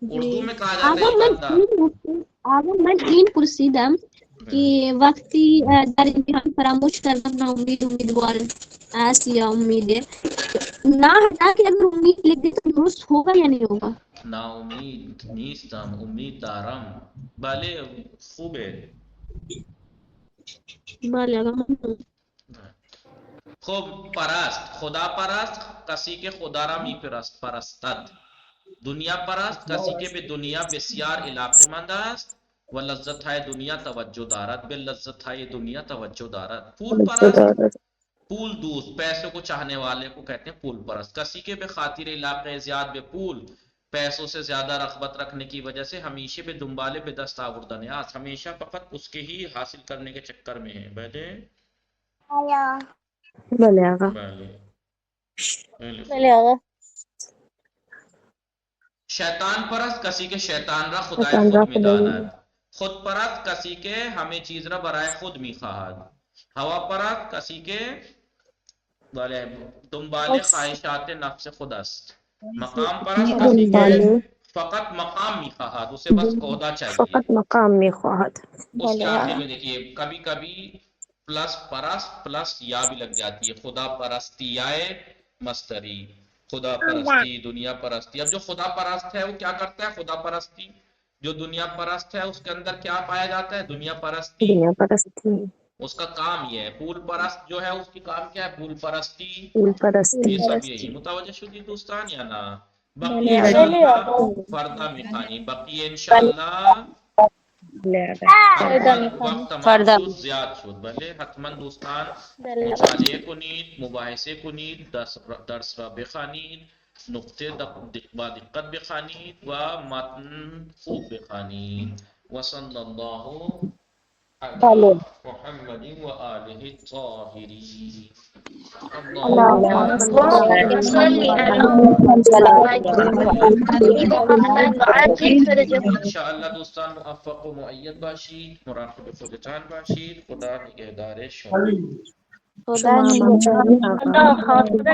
اردو میں کہا جاتا ہے ایماندار آگے میں دین پرسیدم کہ وقتی در امتحان فراموش کردم نا امید امیدوار ایسی یا امید ہے نہ ہٹا کے اگر امید لکھ دے تو درست ہوگا یا نہیں ہوگا نا امید نیستم امید دارم بله خوبه بله خب پرست خدا پرست کسی که خدا را می پرستد دنیا پرست کسی که به دنیا بسیار علاقمند است و لذت های دنیا توجه دارد به لذت های دنیا توجه دارد پول پرست پول دوست پیسوں کو چاہنے والے کو کہتے ہیں پول پرست کسی کے به خاطر علاقه زیاد به پول پیسوں سے زیادہ رغبت رکھنے کی وجہ سے ہمیشہ به دنبال به دست آوردن است ہمیشہ فقط اس کے ہی حاصل کرنے کے چکر میں ہے بلے بلے آقا بله آقا شیطان پرست کسی کے شیطان را خدای خود می داند خود پرست کسی کے همه چیز را برای خود می خواهد هوا پرست کسی کے دنبال خواهشات نفس خود است مقام پرست کسی کے فقط مقام می خواهد اسے بس عہدہ چاہیے فقط مقام می خواهد اس کے آخر میں دیکھیے کبھی کبھی پلس پرست پلس یا بھی لگ جاتی ہے خدا پرستی آئے مستری خدا پرستی دنیا پرستی اب جو خدا پرست ہے وہ کیا کرتا ہے خدا پرستی جو دنیا پرست ہے اس کے اندر کیا پایا جاتا ہے دنیا پرستی اس کا کام یہ ہے. پھول پرست جو ہے اس کی کام کیا ہے؟ پھول پرستی. پرستی. یہ سب یہی متوجہ شدی دوستان یا نا؟ بقیہ انشاءاللہ فردہ میخانی، بقیہ انشاءاللہ وقت تمام شد زیاد شد. بله حتما دوستان مطالعه کنید، مباحثه کنید، درس را بخوانید، نقطه با دقت بخوانید و متن خوب بخوانید. و صلی الله علی محمد و آله الطاهرین. اللهم انشاءاللہ دوستان موفق و مؤید باشید، مراقب خودتان باشید. خدا نگهدار شما. خدا نگهدار. خدا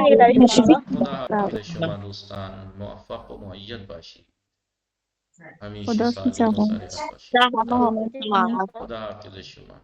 حافظ شما دوستان، موفق و مؤید باشید. همیشه خدا سالم و صحت باشید. خدا حافظ شما.